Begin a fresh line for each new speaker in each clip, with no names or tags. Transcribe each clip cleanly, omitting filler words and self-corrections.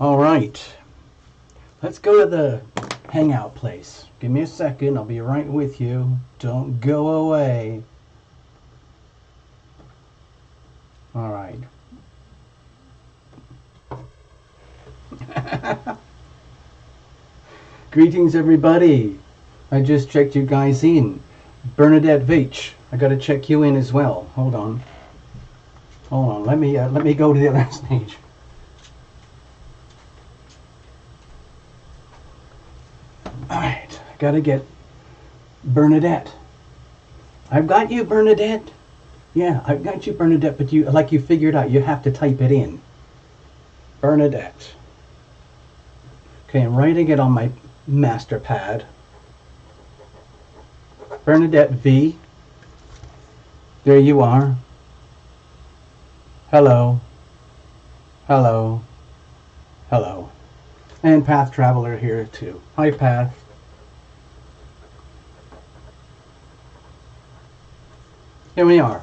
All right. Let's go to the hangout place. Give me a second. I'll be right with you. Don't go away. All right. Greetings, everybody. I just checked you guys in. Bernadette Veitch, I got to check you in as well. Hold on. Let me go to the other stage. All right, I got to get Bernadette. I've got you, Bernadette. Yeah, I've got you, Bernadette. But you figured out, you have to type it in. Bernadette. Okay, I'm writing it on my master pad. Bernadette V. There you are. Hello. Hello. Hello. And Path Traveler here too. Hi, Path. Here we are.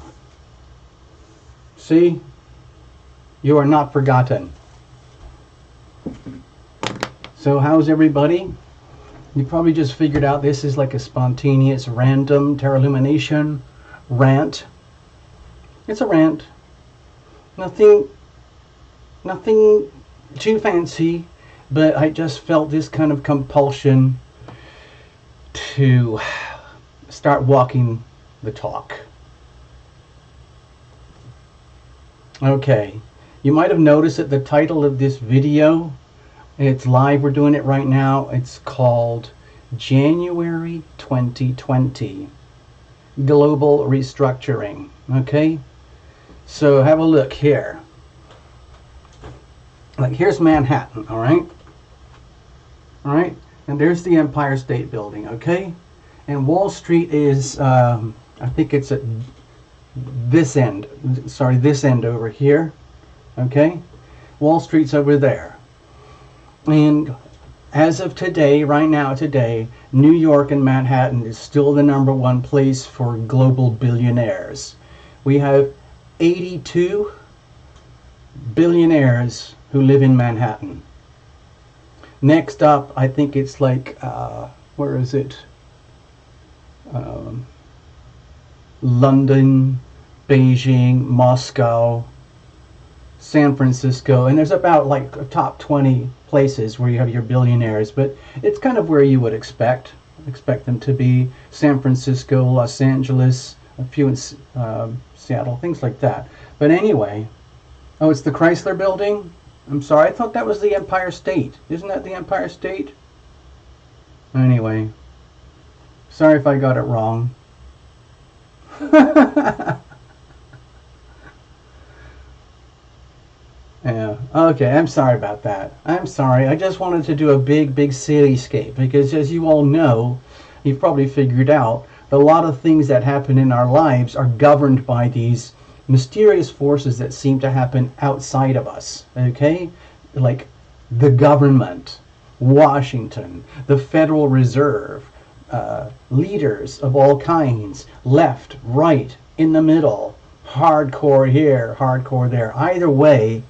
See? You are not forgotten. So how's everybody? You probably just figured out this is like a spontaneous, random Terralumination rant. It's a rant. Nothing too fancy, but I just felt this kind of compulsion to start walking the talk. Okay, you might have noticed that the title of this video, it's live, we're doing it right now. It's called January 2020 Global Restructuring. Okay, so have a look here. Like, here's Manhattan, all right, and there's the Empire State Building, okay, and Wall Street is I think it's at this end, sorry, this end over here, okay. Wall Street's over there. And as of today, right now today, New York and Manhattan is still the #1 place for global billionaires. We have 82 billionaires who live in Manhattan. Next up, I think it's like, where is it? London, Beijing, Moscow, San Francisco, and there's about like a top 20 places where you have your billionaires, but it's kind of where you would expect them to be. San Francisco, Los Angeles, a few in Seattle, things like that. But anyway, oh, it's the Chrysler Building? I'm sorry, I thought that was the Empire State. Isn't that the Empire State? Anyway, sorry if I got it wrong. Yeah, okay, I'm sorry about that. I'm sorry, I just wanted to do a big cityscape, because as you all know, you've probably figured out, that a lot of things that happen in our lives are governed by these mysterious forces that seem to happen outside of us, okay? Like the government, Washington, the Federal Reserve, leaders of all kinds, left, right, in the middle, hardcore here, hardcore there. Either way,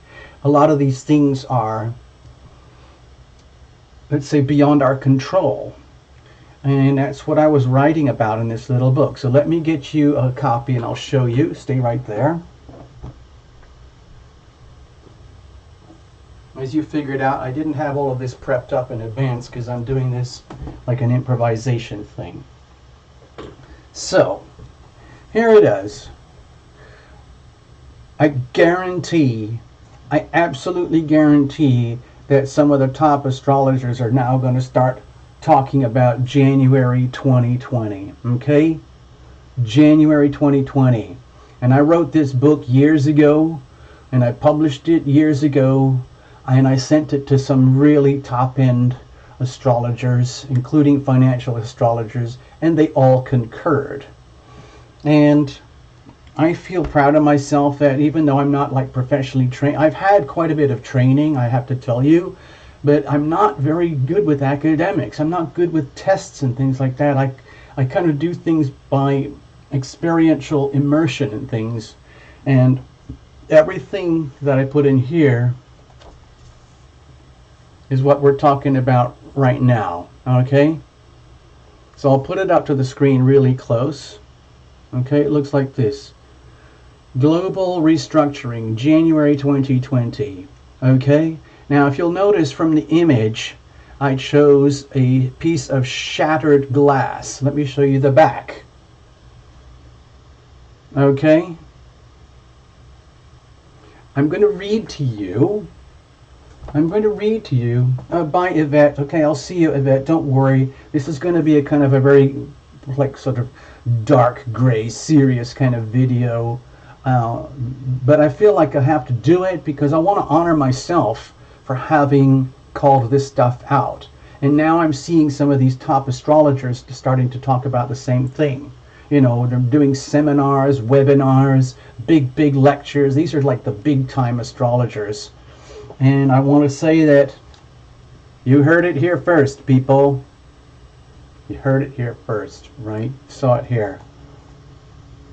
a lot of these things are, let's say, beyond our control. And that's what I was writing about in this little book. So let me get you a copy and I'll show you. Stay right there. As you figured out, I didn't have all of this prepped up in advance because I'm doing this like an improvisation thing. So, here it is. I absolutely guarantee that some of the top astrologers are now going to start talking about January 2020, okay? January 2020. And I wrote this book years ago, and I published it years ago, and I sent it to some really top-end astrologers, including financial astrologers, and they all concurred. And I feel proud of myself that even though I'm not like professionally trained, I've had quite a bit of training, I have to tell you, but I'm not very good with academics. I'm not good with tests and things like that. I kind of do things by experiential immersion and things, and everything that I put in here is what we're talking about right now, okay? So I'll put it up to the screen really close. Okay, it looks like this. Global Restructuring, January 2020. Okay, now if you'll notice from the image, I chose a piece of shattered glass. Let me show you the back. Okay, I'm going to read to you. Bye, Yvette. Okay, I'll see you, Yvette. Don't worry. This is going to be a kind of a very, like, sort of dark gray, serious kind of video. But I feel like I have to do it because I want to honor myself for having called this stuff out. And now I'm seeing some of these top astrologers starting to talk about the same thing. You know, they're doing seminars, webinars, big lectures. These are like the big time astrologers. And I want to say that you heard it here first, people. You heard it here first, right? Saw it here.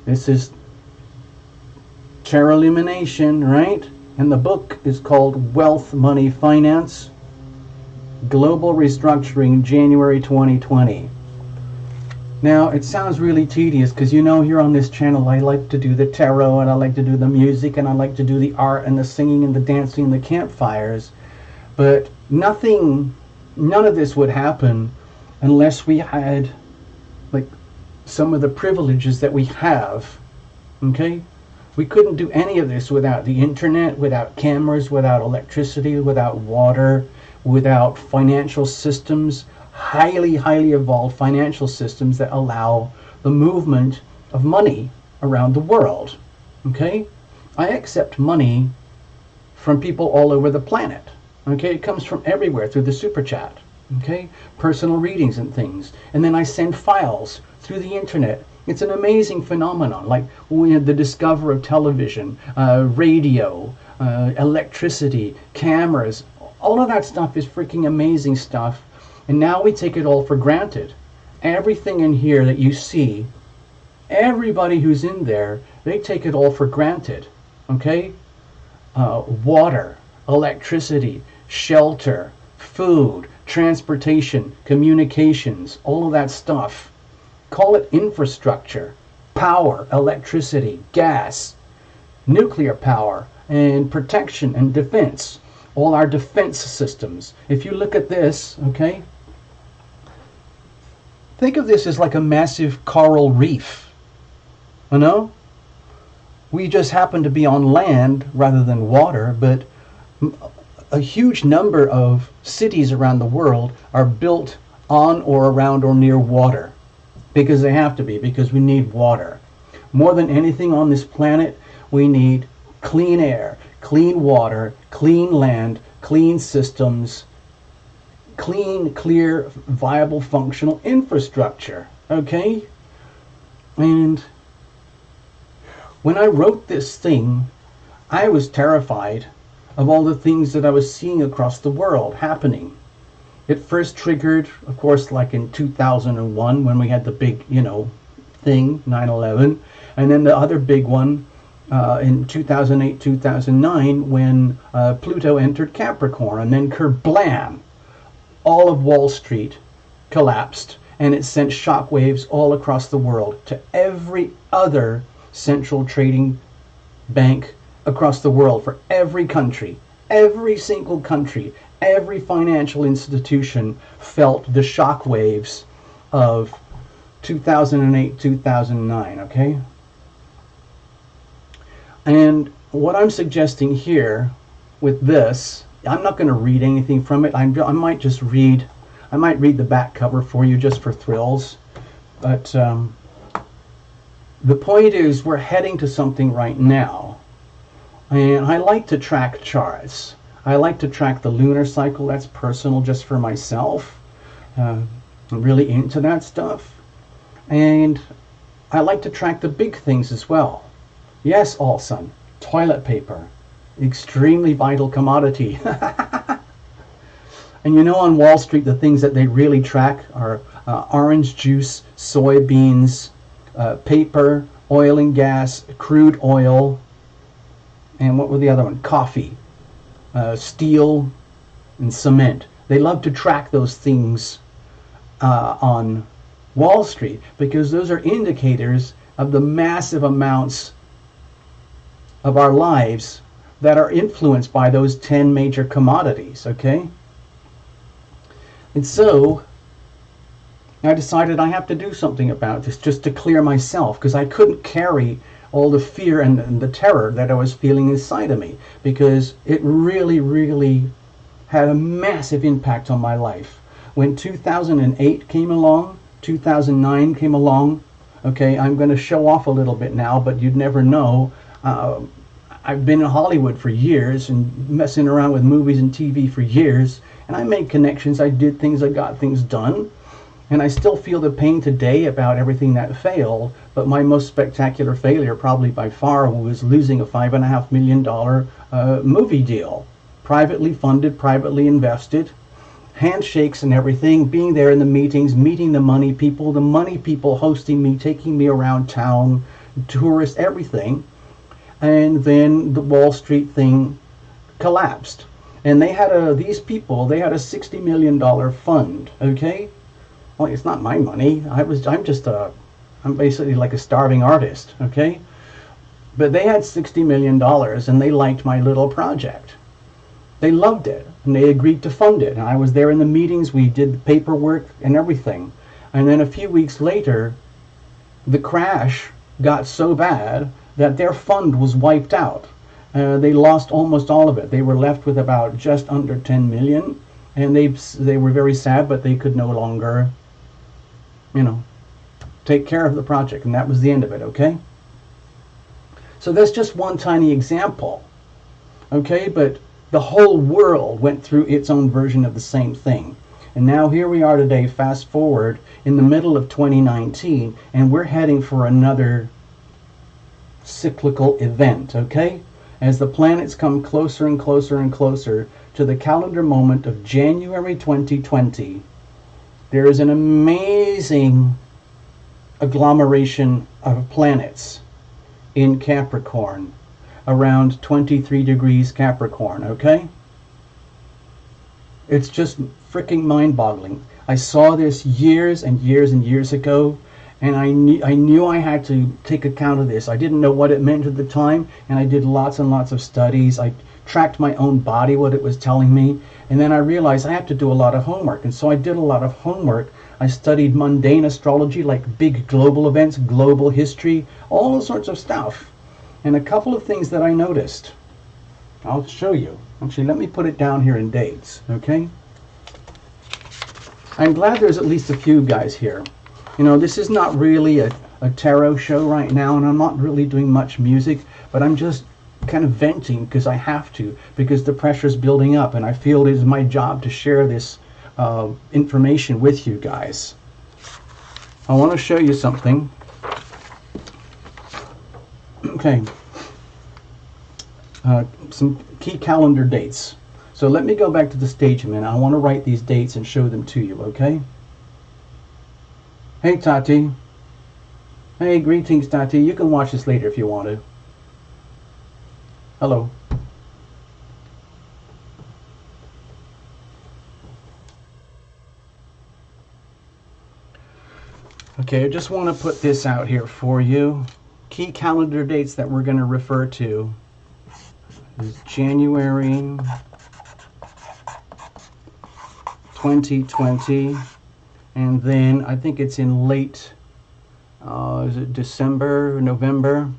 This is Tarot Lumination, right? And the book is called Wealth, Money, Finance, Global Restructuring, January 2020. Now, it sounds really tedious because, you know, here on this channel I like to do the tarot and I like to do the music and I like to do the art and the singing and the dancing and the campfires. But none of this would happen unless we had, like, some of the privileges that we have, okay? We couldn't do any of this without the internet, without cameras, without electricity, without water, without financial systems, highly evolved financial systems that allow the movement of money around the world. Okay? I accept money from people all over the planet. Okay? It comes from everywhere through the super chat. Okay? Personal readings and things. And then I send files through the internet. It's an amazing phenomenon. Like we had the discovery of television, radio, electricity, cameras. All of that stuff is freaking amazing stuff. And now we take it all for granted. Everything in here that you see, everybody who's in there, they take it all for granted. Okay? Water, electricity, shelter, food, transportation, communications, all of that stuff. Call it infrastructure, power, electricity, gas, nuclear power, and protection and defense. All our defense systems. If you look at this, okay? Think of this as like a massive coral reef. You know? We just happen to be on land rather than water, but a huge number of cities around the world are built on or around or near water. Because they have to be, because we need water. More than anything on this planet, we need clean air, clean water, clean land, clean systems, clean, clear, viable, functional infrastructure. Okay? And when I wrote this thing, I was terrified of all the things that I was seeing across the world happening. It first triggered, of course, like in 2001 when we had the big, you know, thing, 9/11. And then the other big one in 2008, 2009 when Pluto entered Capricorn. And then kerblam! All of Wall Street collapsed. And it sent shockwaves all across the world to every other central trading bank across the world for every country. Every single country. Every financial institution felt the shock waves of 2008, 2009, okay? And what I'm suggesting here with this, I'm not going to read anything from it. I might read the back cover for you just for thrills. But the point is we're heading to something right now. And I like to track charts. I like to track the lunar cycle. That's personal just for myself. I'm really into that stuff. And I like to track the big things as well. Yes, All-Sun, toilet paper, extremely vital commodity. And you know on Wall Street the things that they really track are orange juice, soybeans, paper, oil and gas, crude oil, and what were the other one? Coffee. Steel and cement. They love to track those things on Wall Street because those are indicators of the massive amounts of our lives that are influenced by those 10 major commodities, okay? And so I decided I have to do something about this just to clear myself, because I couldn't carry all the fear and the terror that I was feeling inside of me, because it really, really had a massive impact on my life. When 2008 came along, 2009 came along, okay, I'm going to show off a little bit now, but you'd never know. I've been in Hollywood for years and messing around with movies and TV for years, and I made connections, I did things, I got things done, and I still feel the pain today about everything that failed, but my most spectacular failure, probably by far, was losing a $5.5 million movie deal. Privately funded, privately invested, handshakes and everything, being there in the meetings, meeting the money people hosting me, taking me around town, tourists, everything. And then the Wall Street thing collapsed. And they had these people, they had a $60 million fund, okay? Well, it's not my money. I'm basically like a starving artist, okay? But they had $60 million and they liked my little project. They loved it and they agreed to fund it. And I was there in the meetings, we did the paperwork and everything. And then a few weeks later, the crash got so bad that their fund was wiped out. They lost almost all of it. They were left with about just under 10 million, and they were very sad, but they could no longer, take care of the project, and that was the end of it, okay? So that's just one tiny example, okay? But the whole world went through its own version of the same thing. And now here we are today, fast forward, in the middle of 2019, and we're heading for another cyclical event, okay? As the planets come closer and closer and closer to the calendar moment of January 2020, there is an amazing agglomeration of planets in Capricorn, around 23 degrees Capricorn, okay? It's just freaking mind-boggling. I saw this years and years and years ago, and I knew I had to take account of this. I didn't know what it meant at the time, and I did lots and lots of studies. I tracked my own body, what it was telling me, and then I realized I have to do a lot of homework, and so I did a lot of homework. I studied mundane astrology, like big global events, global history, all sorts of stuff. And a couple of things that I noticed, I'll show you. Actually, let me put it down here in dates, okay? I'm glad there's at least a few guys here. This is not really a tarot show right now, and I'm not really doing much music, but I'm just kind of venting because I have to, because the pressure's building up, and I feel it is my job to share this information with you guys. I want to show you something. Okay. Some key calendar dates. So let me go back to the stage a minute. I want to write these dates and show them to you, okay? Hey, Tati. Hey, greetings, Tati. You can watch this later if you want to. Hello. Okay, I just want to put this out here for you. Key calendar dates that we're going to refer to is January 2020, and then I think it's in late, is it December, November?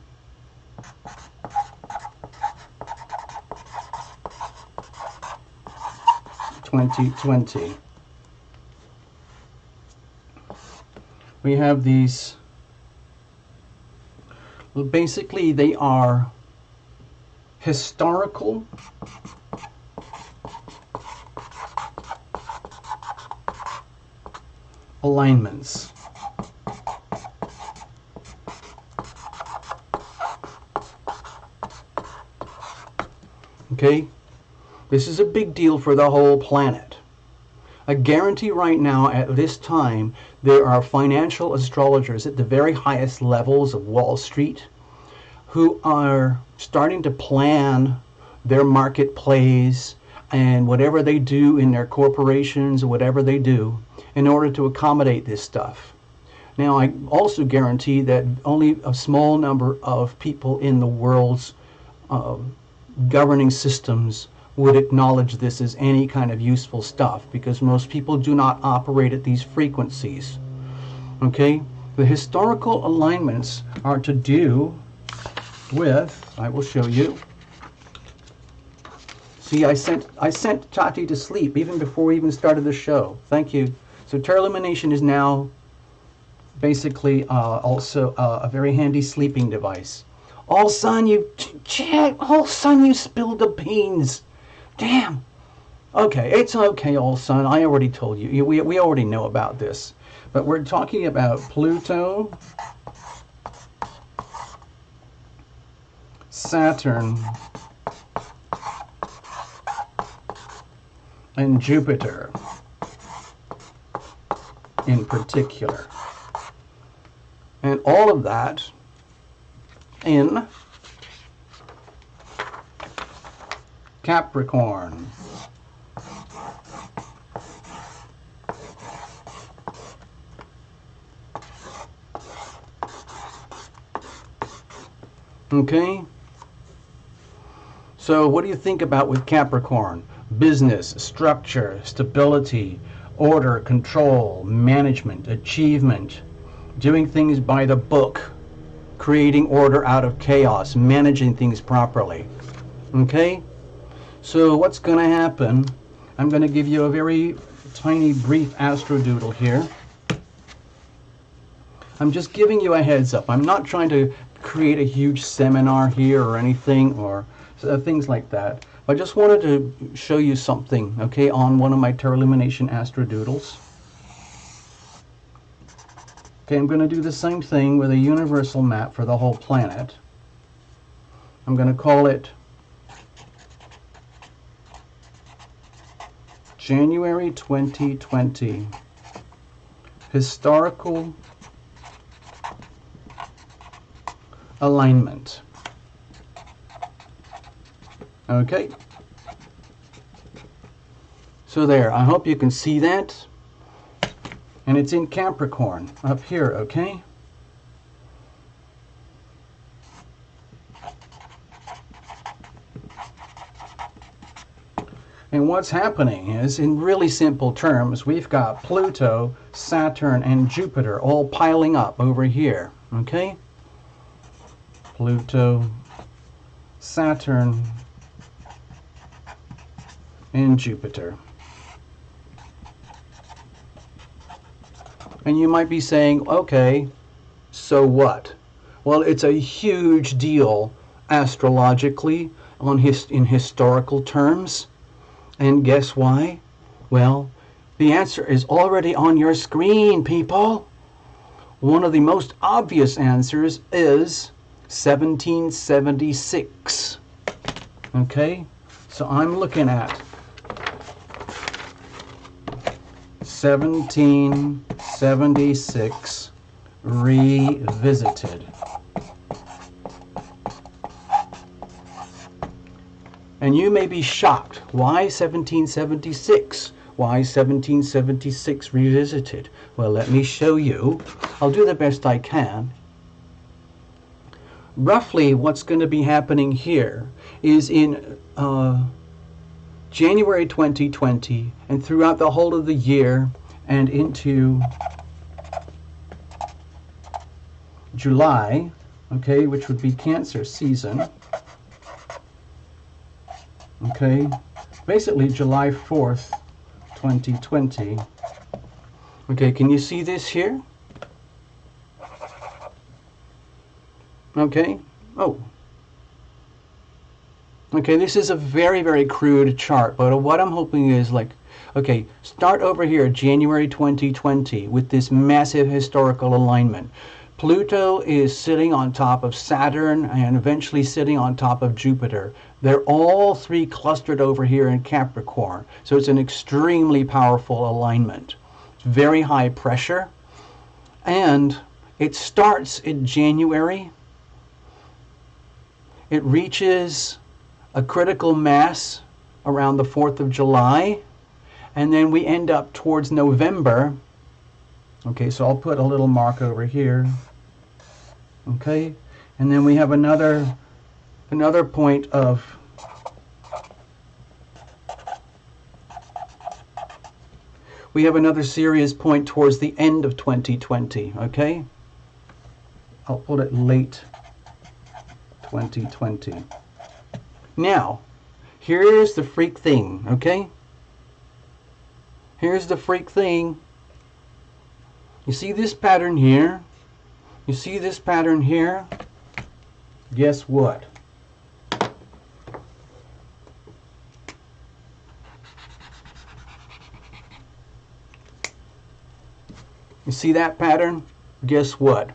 (2020). We have these, well, basically they are historical alignments. Okay, this is a big deal for the whole planet. I guarantee right now at this time there are financial astrologers at the very highest levels of Wall Street who are starting to plan their market plays, and whatever they do in their corporations or whatever they do in order to accommodate this stuff. Now, I also guarantee that only a small number of people in the world's governing systems would acknowledge this as any kind of useful stuff, because most people do not operate at these frequencies. Okay? The historical alignments are to do with, I will show you. See, I sent Tati to sleep even before we even started the show. Thank you. So Terlumination is now basically also a very handy sleeping device. Oh, son, you spilled the beans. Damn. Okay, it's okay, old son. I already told you. We already know about this. But we're talking about Pluto, Saturn, and Jupiter in particular. And all of that in Capricorn. Okay? So what do you think about with Capricorn? Business, structure, stability, order, control, management, achievement, doing things by the book, creating order out of chaos, managing things properly. Okay? So what's going to happen? I'm going to give you a very tiny brief astrodoodle here. I'm just giving you a heads up. I'm not trying to create a huge seminar here or anything or things like that. I just wanted to show you something, okay, on one of my Terlumination astrodoodles. Okay, I'm going to do the same thing with a universal map for the whole planet. I'm going to call it January 2020 Historical Alignment. Okay. So there, I hope you can see that. And it's in Capricorn up here, okay? And what's happening is, in really simple terms, we've got Pluto, Saturn, and Jupiter all piling up over here, okay? Pluto, Saturn, and Jupiter. And you might be saying, okay, so what? Well, it's a huge deal astrologically in historical terms. And guess why? Well, the answer is already on your screen, people. One of the most obvious answers is 1776. Okay? So I'm looking at 1776 revisited. And you may be shocked. Why 1776? Why 1776 revisited? Well, let me show you. I'll do the best I can. Roughly what's going to be happening here is in January 2020 and throughout the whole of the year and into July, okay, which would be Cancer season. Okay, basically July 4th, 2020. Okay, can you see this here? Okay, oh. Okay, this is a very, very crude chart, but what I'm hoping is like, okay, start over here, January 2020, with this massive historical alignment. Pluto is sitting on top of Saturn and eventually sitting on top of Jupiter. They're all three clustered over here in Capricorn. So it's an extremely powerful alignment. It's very high pressure. And it starts in January. It reaches a critical mass around the 4th of July, and then we end up towards November. Okay, so I'll put a little mark over here. Okay, and then we have another point of we have another serious point towards the end of 2020. Okay, I'll put it late 2020. Now, here's the freak thing. Okay, here's the freak thing. You see this pattern here? You see this pattern here? Guess what? You see that pattern? Guess what?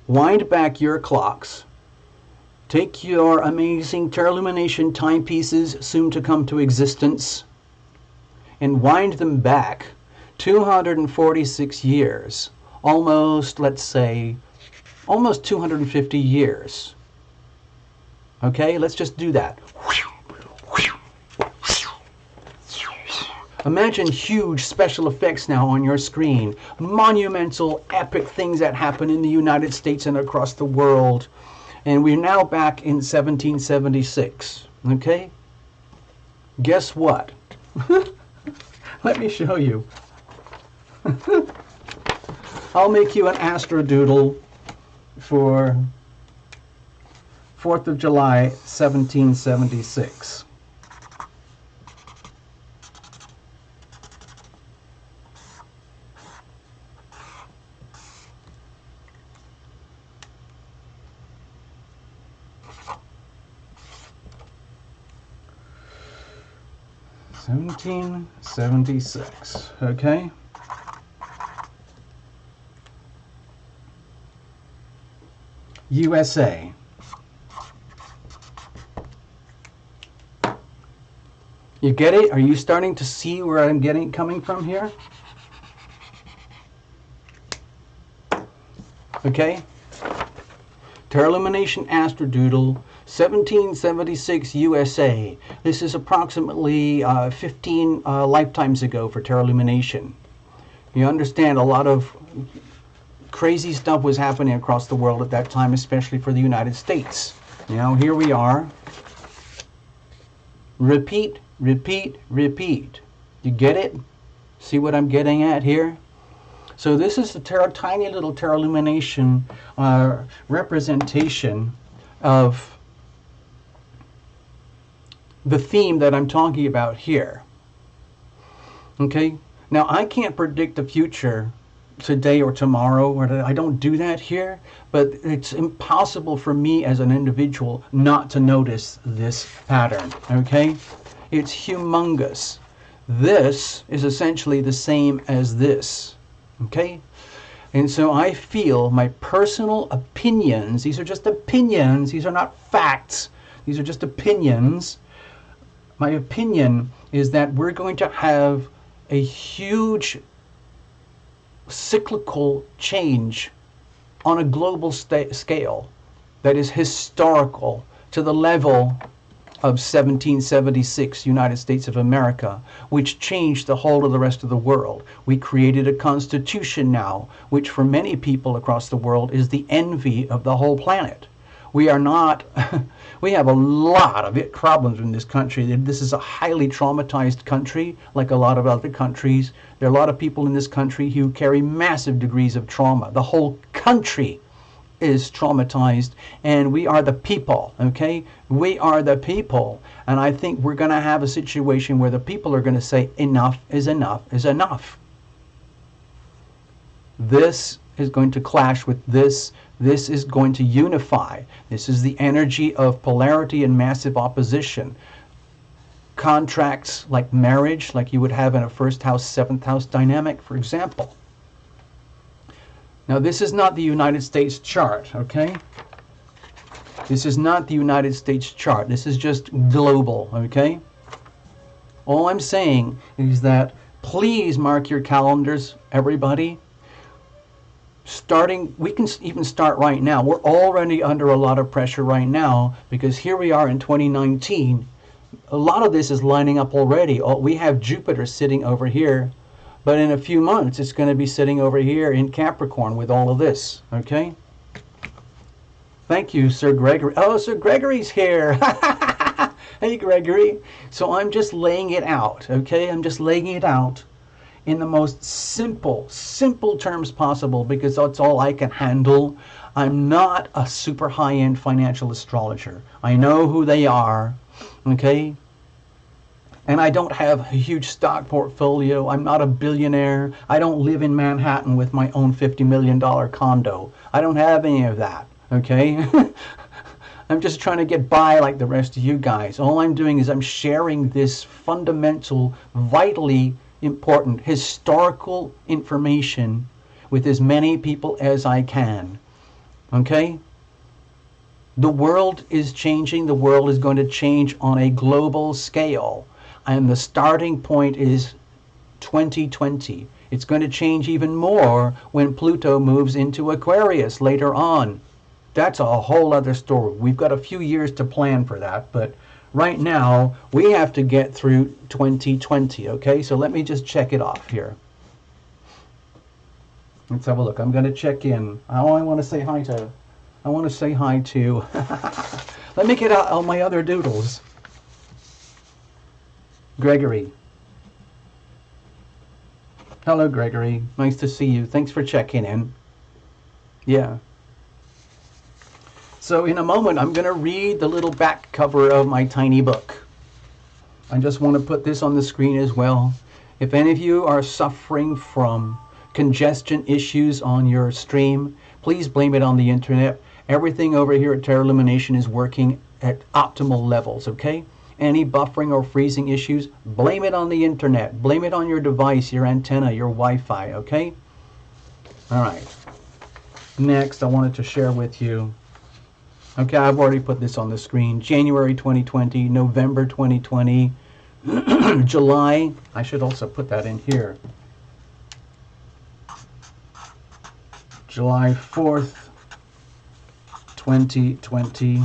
Wind back your clocks. Take your amazing Terlumination timepieces soon to come to existence and wind them back 246 years. Almost, let's say, almost 250 years. Okay, let's just do that. Imagine huge special effects now on your screen. Monumental, epic things that happen in the United States and across the world. And we're now back in 1776. Okay? Guess what? Let me show you. I'll make you an astrodoodle for 4th of July, 1776. Okay? USA. You get it? Are you starting to see where I'm coming from here? Okay? Terlumination Astrodoodle, 1776 USA. This is approximately 15 lifetimes ago for Terlumination. You understand a lot of crazy stuff was happening across the world at that time, especially for the United States. Now here we are. Repeat, repeat, repeat. You get it? See what I'm getting at here? So this is the tiny little Terlumination representation of the theme that I'm talking about here. Okay? Now I can't predict the future today or tomorrow, or I don't do that here, but it's impossible for me as an individual not to notice this pattern. Okay? It's humongous. This is essentially the same as this. Okay? And so I feel my personal opinions, these are just opinions, these are not facts, these are just opinions. My opinion is that we're going to have a huge cyclical change on a global scale that is historical to the level of 1776 United States of America, which changed the whole of the rest of the world. We created a constitution now, which for many people across the world is the envy of the whole planet. We are not, we have a lot of problems in this country. This is a highly traumatized country, like a lot of other countries. There are a lot of people in this country who carry massive degrees of trauma. The whole country is traumatized, and we are the people, okay? We are the people, and I think we're going to have a situation where the people are going to say enough is enough is enough. This is going to clash with this. This is going to unify. This is the energy of polarity and massive opposition. Contracts like marriage, like you would have in a first house, seventh house dynamic, for example. Now, this is not the United States chart, okay? This is not the United States chart. This is just global, okay? All I'm saying is that please mark your calendars, everybody. we can even start right now. We're already under a lot of pressure right now because here we are in 2019. A lot of this is lining up already. We have Jupiter sitting over here, but in a few months it's going to be sitting over here in Capricorn with all of this, okay? Thank you, Sir Gregory. Oh, Sir Gregory's here. Hey, Gregory. So I'm just laying it out, okay? I'm just laying it out in the most simple terms possible because that's all I can handle. I'm not a super high-end financial astrologer. I know who they are, okay? And I don't have a huge stock portfolio. I'm not a billionaire. I don't live in Manhattan with my own $50 million condo. I don't have any of that, okay? I'm just trying to get by like the rest of you guys. All I'm doing is I'm sharing this fundamental, vitally important historical information with as many people as I can. Okay? The world is changing. The world is going to change on a global scale. And the starting point is 2020. It's going to change even more when Pluto moves into Aquarius later on. That's a whole other story. We've got a few years to plan for that, but right now we have to get through 2020, okay? So let me just check it off here. Let's have a look. I'm going to check in. I want to say hi to let me get out all my other doodles. Gregory. Hello, Gregory. Nice to see you. Thanks for checking in. Yeah. So in a moment, I'm going to read the little back cover of my tiny book. I just want to put this on the screen as well. If any of you are suffering from congestion issues on your stream, please blame it on the internet. Everything over here at Terra Lumination is working at optimal levels, okay? Any buffering or freezing issues, blame it on the internet. Blame it on your device, your antenna, your Wi-Fi, okay? All right. Next, I wanted to share with you. Okay, I've already put this on the screen. January 2020, November 2020, July. I should also put that in here. July 4th, 2020.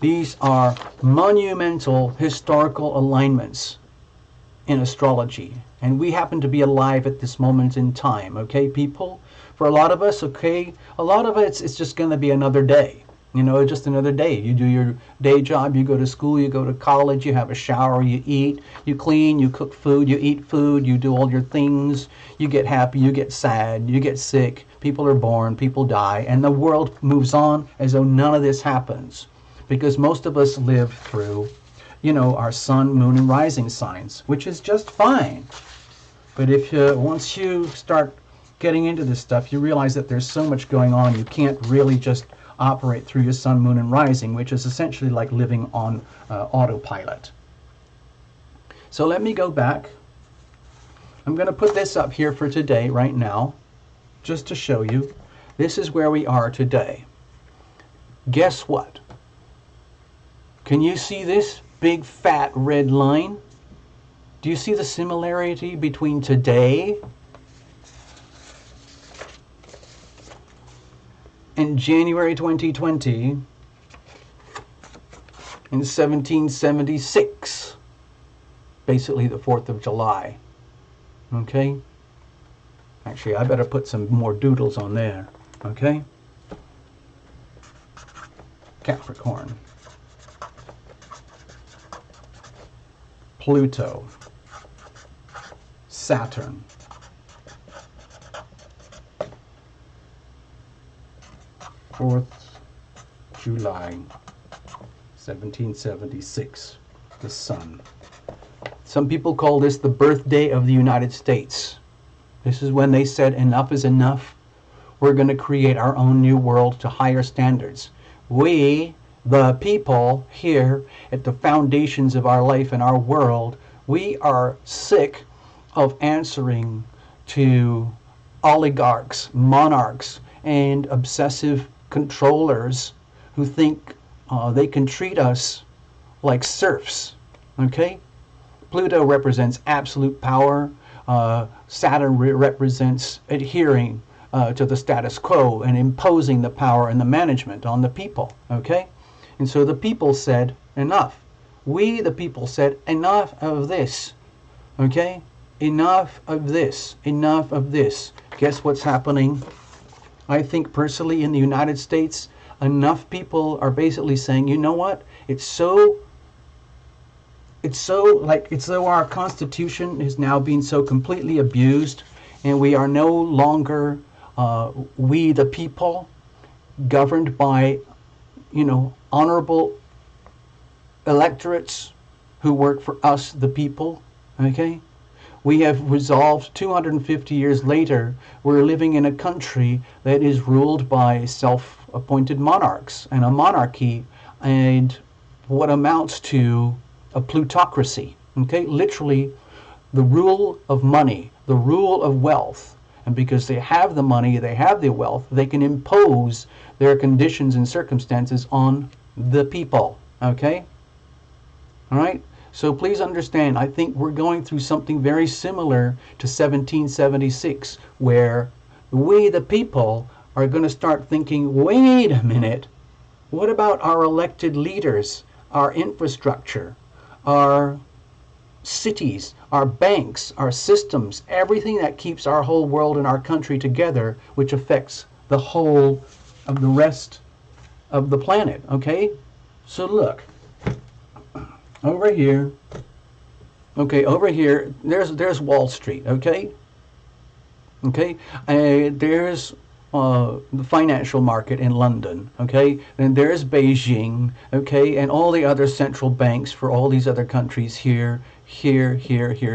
These are monumental historical alignments in astrology. And we happen to be alive at this moment in time, okay, people? For a lot of us, okay, a lot of it's just going to be another day. You know, just another day. You do your day job, you go to school, you go to college, you have a shower, you eat, you clean, you cook food, you eat food, you do all your things, you get happy, you get sad, you get sick, people are born, people die, and the world moves on as though none of this happens. Because most of us live through, you know, our sun, moon, and rising signs, which is just fine. But if once you start getting into this stuff, you realize that there's so much going on, you can't really just operate through your sun, moon, and rising, which is essentially like living on autopilot. So let me go back. I'm going to put this up here for today, right now, just to show you. This is where we are today. Guess what? Can you see this big fat red line? Do you see the similarity between today in January 2020 in 1776, basically the 4th of July, okay? Actually, I better put some more doodles on there, okay? Capricorn, Pluto, Saturn, July 1776, the sun. Some people call this the birthday of the United States. This is when they said enough is enough. We're going to create our own new world to higher standards. We, the people here at the foundations of our life and our world, we are sick of answering to oligarchs, monarchs, and obsessive controllers who think they can treat us like serfs, okay? Pluto represents absolute power. Saturn represents adhering to the status quo and imposing the power and the management on the people, okay? And so the people said, enough. We, the people, said, enough of this, okay? Enough of this, enough of this. Guess what's happening? I think personally in the United States, enough people are basically saying, you know what? It's so though our Constitution is now being so completely abused, and we are no longer we the people governed by, you know, honorable electorates who work for us the people, okay? We have resolved 250 years later, we're living in a country that is ruled by self-appointed monarchs and a monarchy and what amounts to a plutocracy, okay? Literally the rule of money, the rule of wealth. And because they have the money, they have the wealth, they can impose their conditions and circumstances on the people, okay? All right? So please understand, I think we're going through something very similar to 1776, where we, the people, are going to start thinking, wait a minute, what about our elected leaders, our infrastructure, our cities, our banks, our systems, everything that keeps our whole world and our country together, which affects the whole of the rest of the planet, okay? So look, over here, okay, over here, there's Wall Street, okay? Okay, there's the financial market in London, okay? And there's Beijing, okay? And all the other central banks for all these other countries here,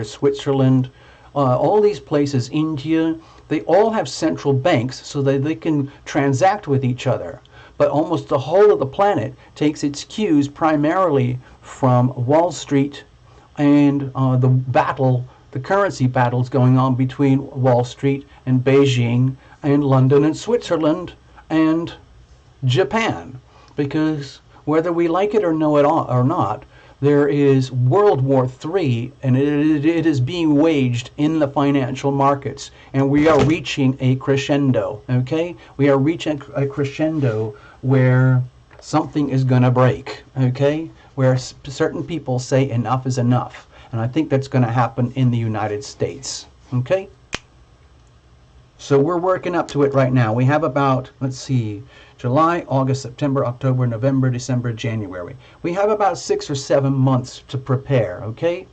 Switzerland, all these places, India, they all have central banks so that they can transact with each other. But almost the whole of the planet takes its cues primarily from Wall Street and the currency battles going on between Wall Street and Beijing and London and Switzerland and Japan. Because whether we like it or know it or not, there is World War III, and it is being waged in the financial markets, and we are reaching a crescendo, okay? We are reaching a crescendo where something is going to break, okay? Where certain people say enough is enough, and I think that's going to happen in the United States, okay? So we're working up to it right now. We have about, let's see, July, August, September, October, November, December, January. We have about 6 or 7 months to prepare, okay?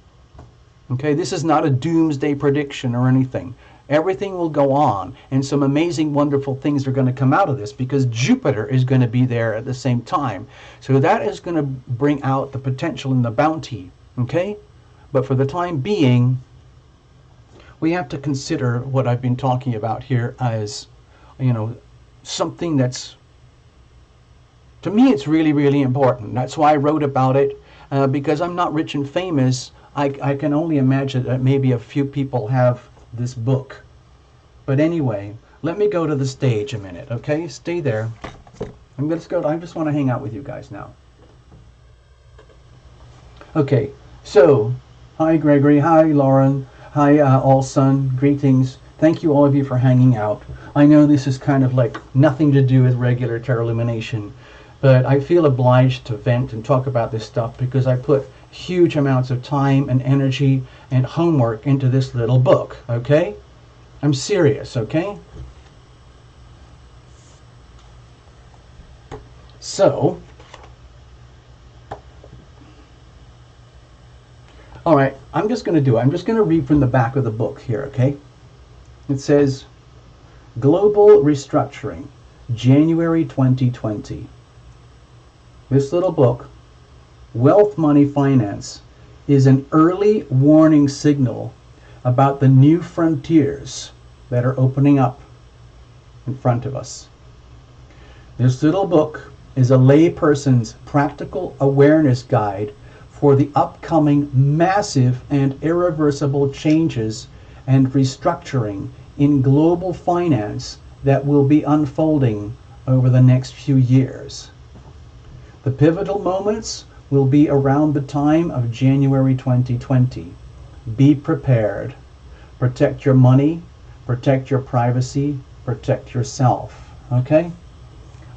Okay, this is not a doomsday prediction or anything. Everything will go on, and some amazing, wonderful things are going to come out of this because Jupiter is going to be there at the same time. So that is going to bring out the potential and the bounty, okay? But for the time being, we have to consider what I've been talking about here as, you know, something that's, to me, it's really, really important. That's why I wrote about it, because I'm not rich and famous. I can only imagine that maybe a few people have this book. But anyway, let me go to the stage a minute, okay? Stay there. I just want to hang out with you guys now. Okay, so, hi Gregory, hi Lauren, hi Allsun, greetings. Thank you all of you for hanging out. I know this is kind of like nothing to do with regular tarot illumination, but I feel obliged to vent and talk about this stuff because I put huge amounts of time and energy and homework into this little book, okay? I'm serious, okay? So, all right, I'm just going to read from the back of the book here, okay? It says, Global Restructuring, January 2020. This little book, Wealth, Money, Finance, is an early warning signal about the new frontiers that are opening up in front of us. This little book is a layperson's practical awareness guide for the upcoming massive and irreversible changes and restructuring in global finance that will be unfolding over the next few years. The pivotal moments will be around the time of January 2020. Be prepared. Protect your money, protect your privacy, protect yourself. Okay?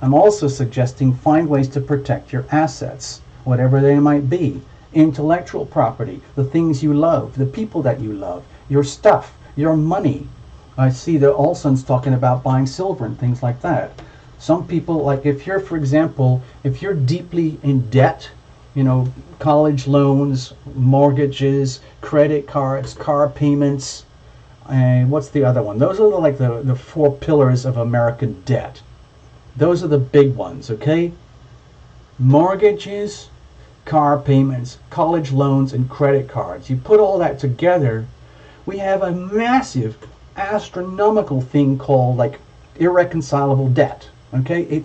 I'm also suggesting find ways to protect your assets, whatever they might be. Intellectual property, the things you love, the people that you love, your stuff, your money. I see that Olson's talking about buying silver and things like that. Some people, like if you're, for example, if you're deeply in debt, you know, college loans, mortgages, credit cards, car payments, and what's the other one? Those are like the four pillars of American debt. Those are the big ones, okay? Mortgages, car payments, college loans, and credit cards. You put all that together, we have a massive, astronomical thing called like irreconcilable debt. Okay,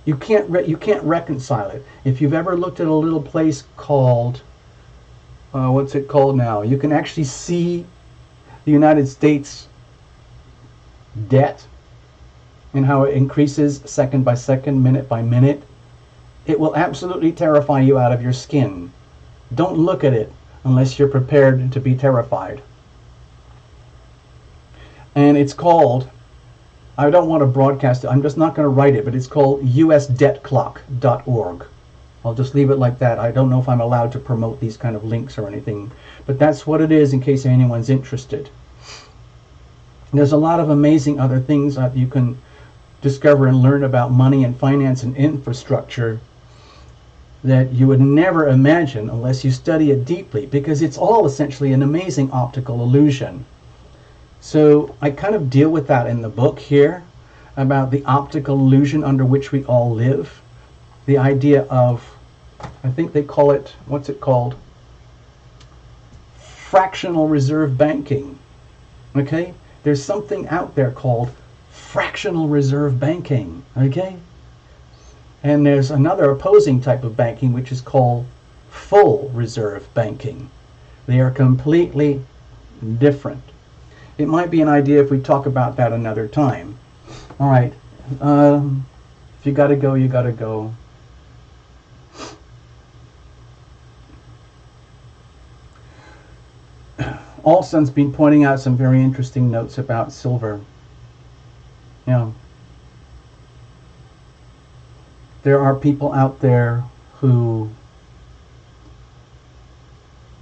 you can't reconcile it. If you've ever looked at a little place called what's it called now? You can actually see the United States debt and how it increases second by second, minute by minute. It will absolutely terrify you out of your skin. Don't look at it unless you're prepared to be terrified. And it's called, I don't want to broadcast it, I'm just not going to write it, but it's called usdebtclock.org. I'll just leave it like that. I don't know if I'm allowed to promote these kind of links or anything, but that's what it is in case anyone's interested. There's a lot of amazing other things that you can discover and learn about money and finance and infrastructure that you would never imagine unless you study it deeply, because it's all essentially an amazing optical illusion. So I kind of deal with that in the book here, about the optical illusion under which we all live. The idea of, I think they call it, what's it called? Fractional reserve banking. Okay? There's something out there called fractional reserve banking. Okay? And there's another opposing type of banking which is called full reserve banking. They are completely different. It might be an idea if we talk about that another time. All right. If you got to go, you got to go. Olson's been pointing out some very interesting notes about silver. Yeah. There are people out there who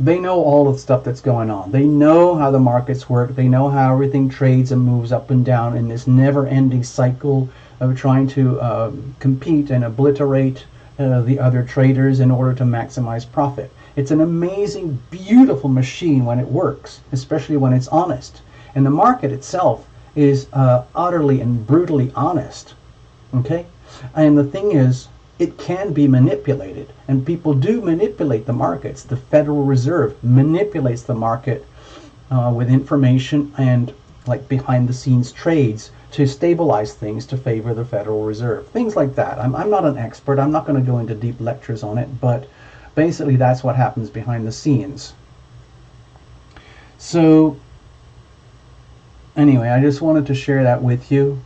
they know all the stuff that's going on. They know how the markets work. They know how everything trades and moves up and down in this never-ending cycle of trying to compete and obliterate the other traders in order to maximize profit. It's an amazing, beautiful machine when it works, especially when it's honest. And the market itself is utterly and brutally honest. Okay? And the thing is, it can be manipulated, and people do manipulate the markets. The Federal Reserve manipulates the market with information and like behind the scenes trades to stabilize things to favor the Federal Reserve. Things like that. I'm not an expert. I'm not going to go into deep lectures on it, but basically that's what happens behind the scenes. So anyway, I just wanted to share that with you.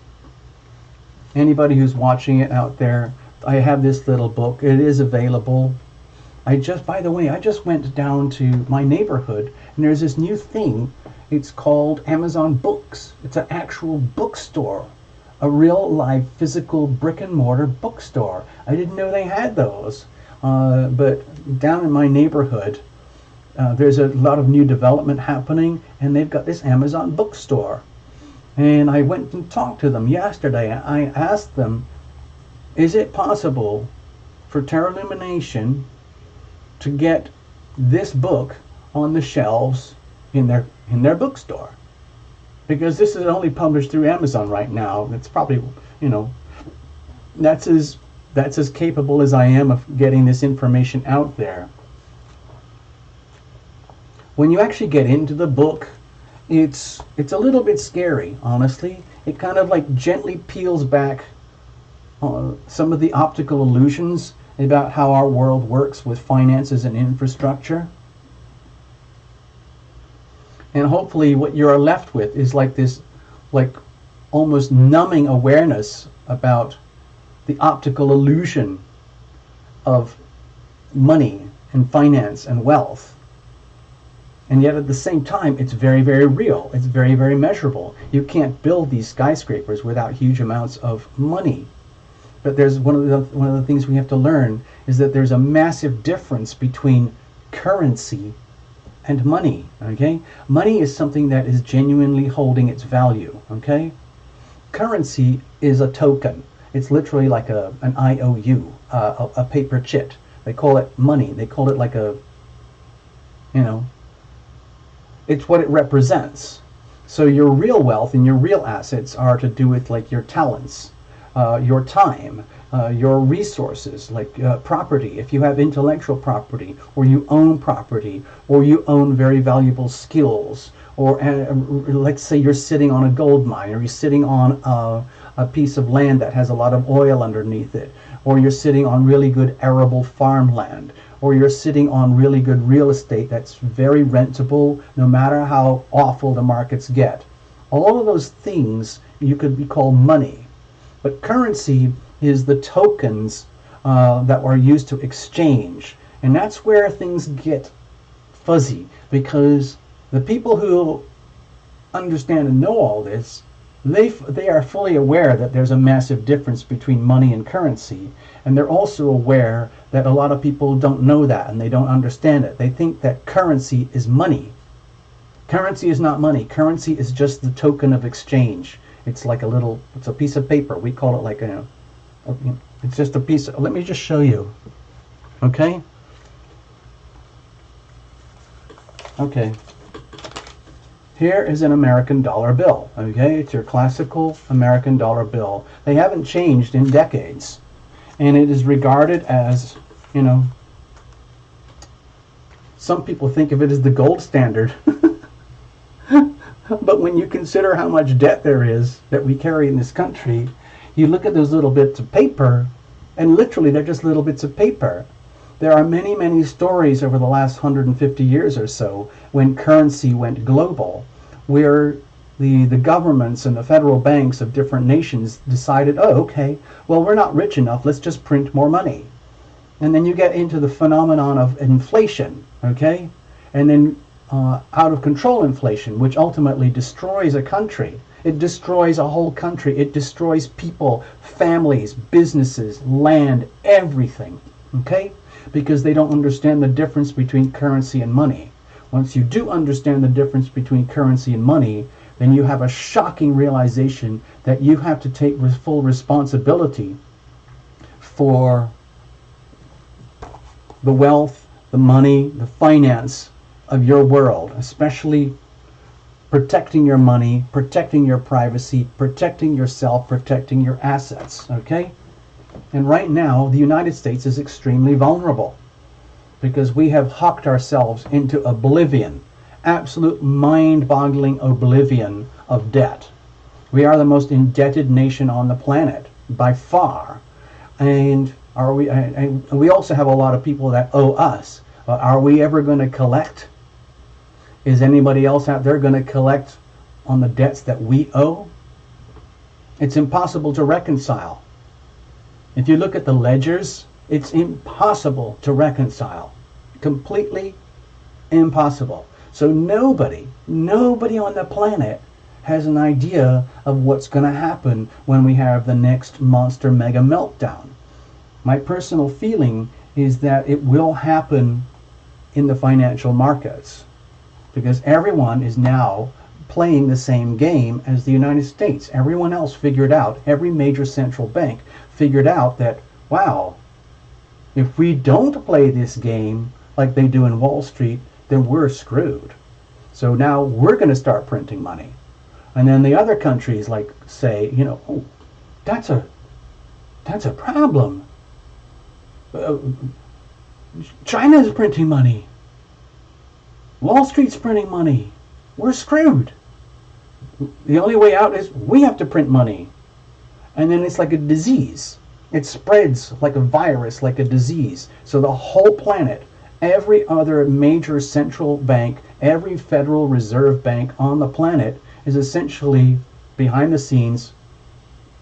Anybody who's watching it out there, I have this little book. It is available. By the way, I just went down to my neighborhood and there's this new thing. It's called Amazon Books. It's an actual bookstore, a real live physical brick and mortar bookstore. I didn't know they had those. But down in my neighborhood, there's a lot of new development happening, and they've got this Amazon bookstore. And I went and talked to them yesterday. I asked them, is it possible for Terra Lumination to get this book on the shelves in their bookstore? Because this is only published through Amazon right now. It's probably, that's as capable as I am of getting this information out there. When you actually get into the book, it's a little bit scary, honestly. It kind of like gently peels back some of the optical illusions about how our world works with finances and infrastructure. And hopefully what you're left with is like this, like almost numbing awareness about the optical illusion of money and finance and wealth. And yet at the same time, it's very, very real. It's very, very measurable. You can't build these skyscrapers without huge amounts of money. But there's one of the things we have to learn is that there's a massive difference between currency and money. Okay, money is something that is genuinely holding its value. Okay, currency is a token. It's literally like an IOU, a paper chit. They call it money. They call it like a, it's what it represents. So your real wealth and your real assets are to do with like your talents, your time, your resources, like property. If you have intellectual property, or you own property, or you own very valuable skills, or let's say you're sitting on a gold mine, or you're sitting on a piece of land that has a lot of oil underneath it, or you're sitting on really good arable farmland, or you're sitting on really good real estate that's very rentable no matter how awful the markets get. All of those things you could be called money. But currency is the tokens that are used to exchange. And that's where things get fuzzy, because the people who understand and know all this, they are fully aware that there's a massive difference between money and currency. And they're also aware that a lot of people don't know that and they don't understand it. They think that currency is money. Currency is not money. Currency is just the token of exchange. It's like it's a piece of paper. We call it like it's just a piece let me just show you. Okay? Okay. Here is an American dollar bill. Okay? It's your classical American dollar bill. They haven't changed in decades. And it is regarded as, some people think of it as the gold standard. But when you consider how much debt there is that we carry in this country, you look at those little bits of paper, and literally they're just little bits of paper. There are many, many stories over the last 150 years or so when currency went global, where the governments and the federal banks of different nations decided, oh, okay, well, we're not rich enough, let's just print more money. And then you get into the phenomenon of inflation, okay? And then out of control inflation, which ultimately destroys a country. It destroys a whole country. It destroys people, families, businesses, land, everything, okay? Because they don't understand the difference between currency and money. Once you do understand the difference between currency and money, then you have a shocking realization that you have to take full responsibility for the wealth, the money, the finance of your world, especially protecting your money, protecting your privacy, protecting yourself, protecting your assets, okay? And right now, the United States is extremely vulnerable because we have hucked ourselves into oblivion, absolute mind-boggling oblivion of debt. We are the most indebted nation on the planet by far. And we also have a lot of people that owe us. Are we ever going to collect? Is anybody else out there going to collect on the debts that we owe? It's impossible to reconcile. If you look at the ledgers, it's impossible to reconcile. Completely impossible. So nobody on the planet has an idea of what's going to happen when we have the next monster mega meltdown. My personal feeling is that it will happen in the financial markets because everyone is now playing the same game as the United States. Everyone else figured out, every major central bank figured out that, wow, if we don't play this game like they do in Wall Street, then we're screwed. So now we're going to start printing money. And then the other countries like say, oh, that's a problem. China's printing money. Wall Street's printing money. We're screwed. The only way out is we have to print money. And then it's like a disease. It spreads like a virus, like a disease. So the whole planet, every other major central bank, every Federal Reserve Bank on the planet is essentially behind the scenes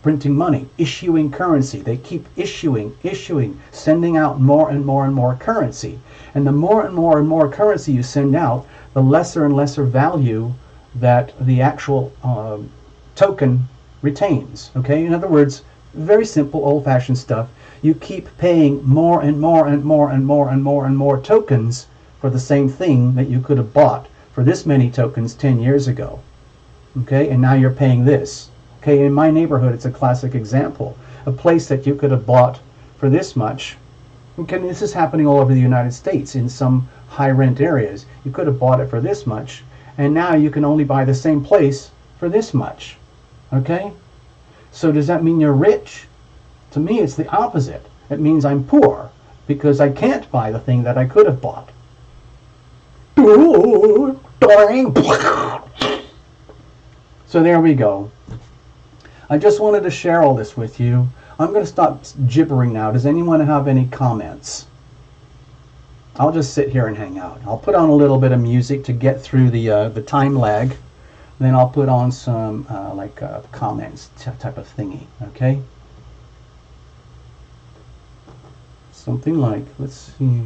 printing money, issuing currency. They keep issuing, sending out more and more and more currency. And the more and more and more currency you send out, the lesser and lesser value that the actual token retains. Okay, in other words, very simple old-fashioned stuff. You keep paying more and more and more and more and more and more tokens for the same thing that you could have bought for this many tokens 10 years ago. Okay, and now you're paying this. Okay, in my neighborhood, it's a classic example. A place that you could have bought for this much. Okay, this is happening all over the United States in some high rent areas. You could have bought it for this much, and now you can only buy the same place for this much. Okay? So does that mean you're rich? To me, it's the opposite. It means I'm poor because I can't buy the thing that I could have bought. So there we go. I just wanted to share all this with you. I'm going to stop gibbering now. Does anyone have any comments? I'll just sit here and hang out. I'll put on a little bit of music to get through the time lag. Then I'll put on some comments type of thingy. Okay? Something like, let's see.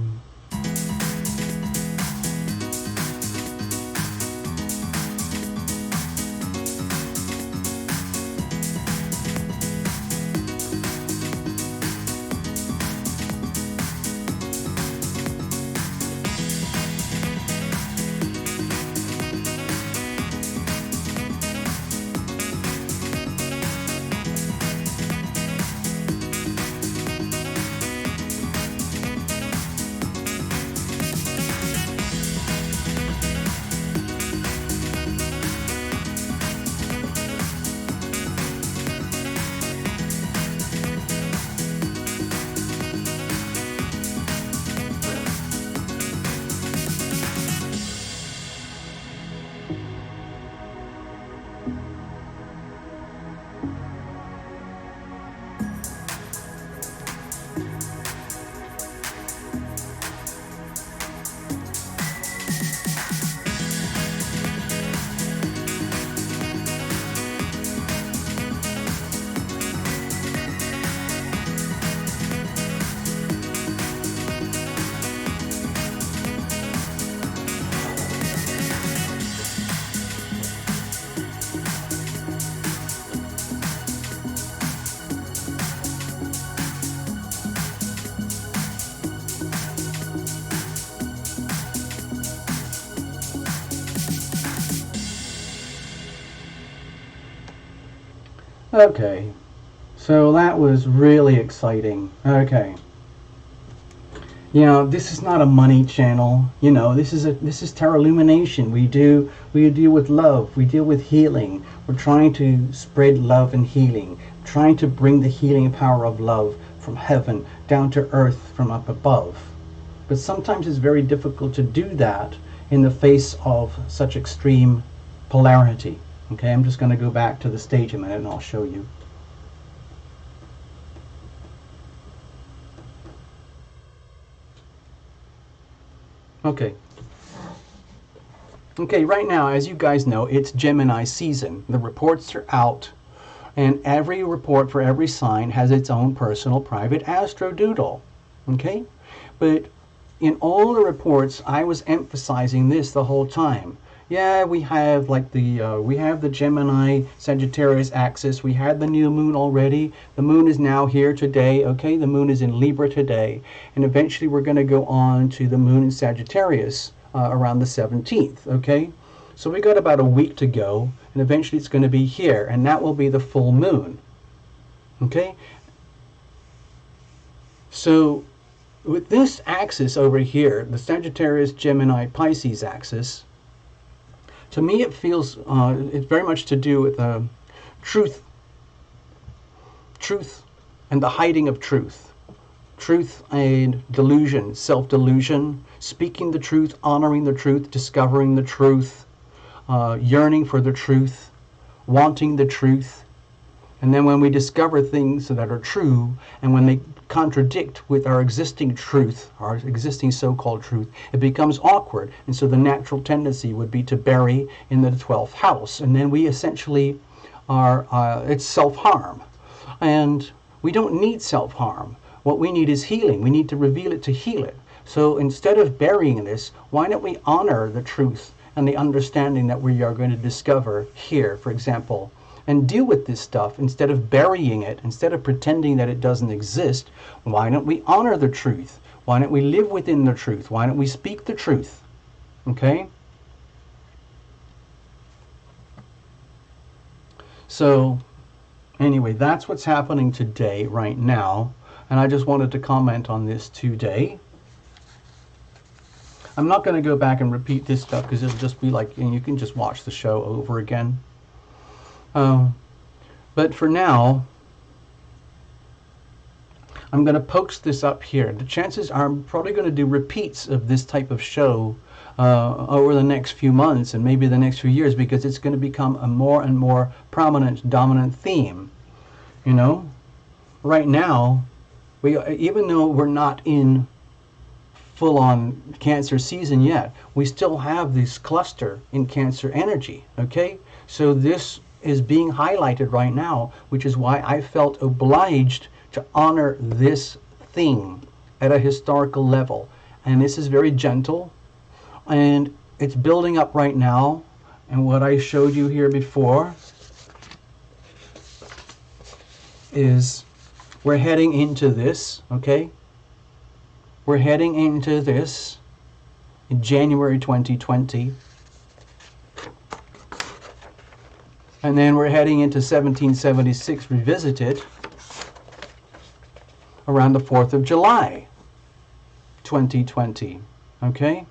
Okay, so that was really exciting. Okay, you know, this is not a money channel. You know, this is Tarot Lumination. We deal with love. We deal with healing. We're trying to spread love and healing. Trying to bring the healing power of love from heaven down to earth from up above. But sometimes it's very difficult to do that in the face of such extreme polarity. Okay, I'm just going to go back to the stage a minute and I'll show you. Okay. Okay, right now, as you guys know, it's Gemini season. The reports are out, and every report for every sign has its own personal private astro doodle. Okay? But in all the reports, I was emphasizing this the whole time. Yeah, we have like we have the Gemini Sagittarius axis. We had the new moon already. The moon is now here today. Okay, the moon is in Libra today, and eventually we're going to go on to the moon in Sagittarius around the 17th. Okay, so we got about a week to go, and eventually it's going to be here, and that will be the full moon. Okay, so with this axis over here, the Sagittarius Gemini Pisces axis, to me, it feels it's very much to do with truth and the hiding of truth and delusion, self-delusion, speaking the truth, honoring the truth, discovering the truth, yearning for the truth, wanting the truth. And then when we discover things that are true, and when they contradict with our existing truth, our existing so-called truth, it becomes awkward. And so the natural tendency would be to bury in the 12th house. And then we essentially are, it's self-harm. And we don't need self-harm. What we need is healing. We need to reveal it to heal it. So instead of burying this, why don't we honor the truth and the understanding that we are going to discover here, for example, and deal with this stuff instead of burying it, instead of pretending that it doesn't exist. Why don't we honor the truth? Why don't we live within the truth? Why don't we speak the truth? Okay? So, anyway, that's what's happening today, right now. And I just wanted to comment on this today. I'm not going to go back and repeat this stuff because it'll just be like, you can just watch the show over again. But for now, I'm going to post this up here. The chances are I'm probably going to do repeats of this type of show over the next few months and maybe the next few years, because it's going to become a more and more prominent, dominant theme. You know, right now, even though we're not in full-on Cancer season yet, we still have this cluster in Cancer energy. Okay, so this is being highlighted right now, which is why I felt obliged to honor this thing at a historical level. And this is very gentle, and it's building up right now. And what I showed you here before is we're heading into this, okay? We're heading into this in January 2020. And then we're heading into 1776 Revisited around the 4th of July 2020. Okay?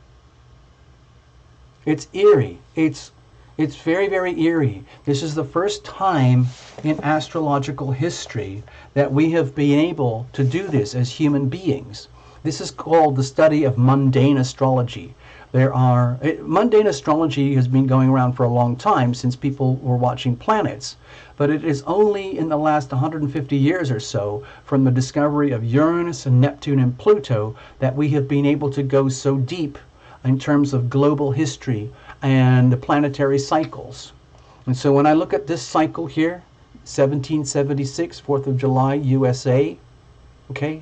It's eerie. It's very, very eerie. This is the first time in astrological history that we have been able to do this as human beings. This is called the study of mundane astrology. Mundane astrology has been going around for a long time, since people were watching planets. But it is only in the last 150 years or so, from the discovery of Uranus and Neptune and Pluto, that we have been able to go so deep in terms of global history and the planetary cycles. And so when I look at this cycle here, 1776, 4th of July, USA, okay?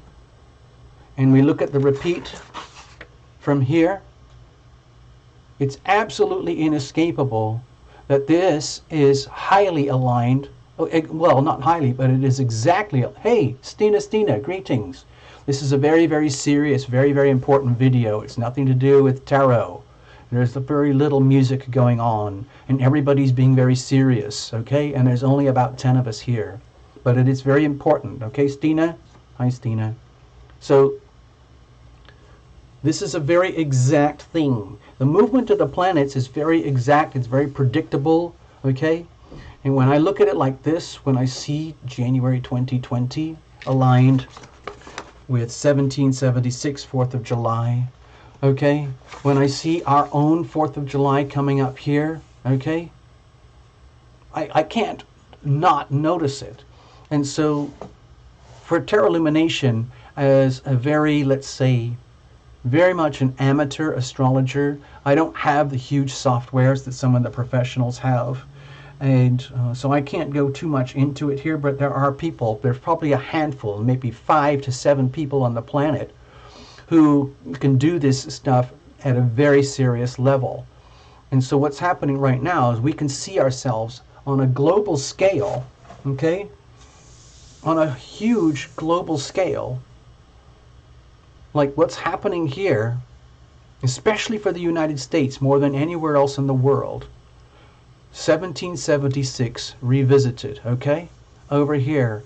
And we look at the repeat from here, it's absolutely inescapable that this is highly aligned. Well, not highly, but it is exactly. Hey, Stina, greetings. This is a very, very serious, very, very important video. It's nothing to do with tarot. There's very little music going on, and everybody's being very serious, okay? And there's only about 10 of us here. But it is very important, okay, Stina? Hi, Stina. So, this is a very exact thing. The movement of the planets is very exact. It's very predictable, okay? And when I look at it like this, when I see January 2020 aligned with 1776, 4th of July, okay? When I see our own 4th of July coming up here, okay? I can't not notice it. And so, for Tarot Illumination, as a very, let's say, very much an amateur astrologer, I don't have the huge softwares that some of the professionals have. And so I can't go too much into it here, but there are people, there's probably a handful, maybe 5 to 7 people on the planet who can do this stuff at a very serious level. And so what's happening right now is we can see ourselves on a global scale, okay? On a huge global scale, like what's happening here, especially for the United States more than anywhere else in the world. 1776 Revisited, okay? Over here.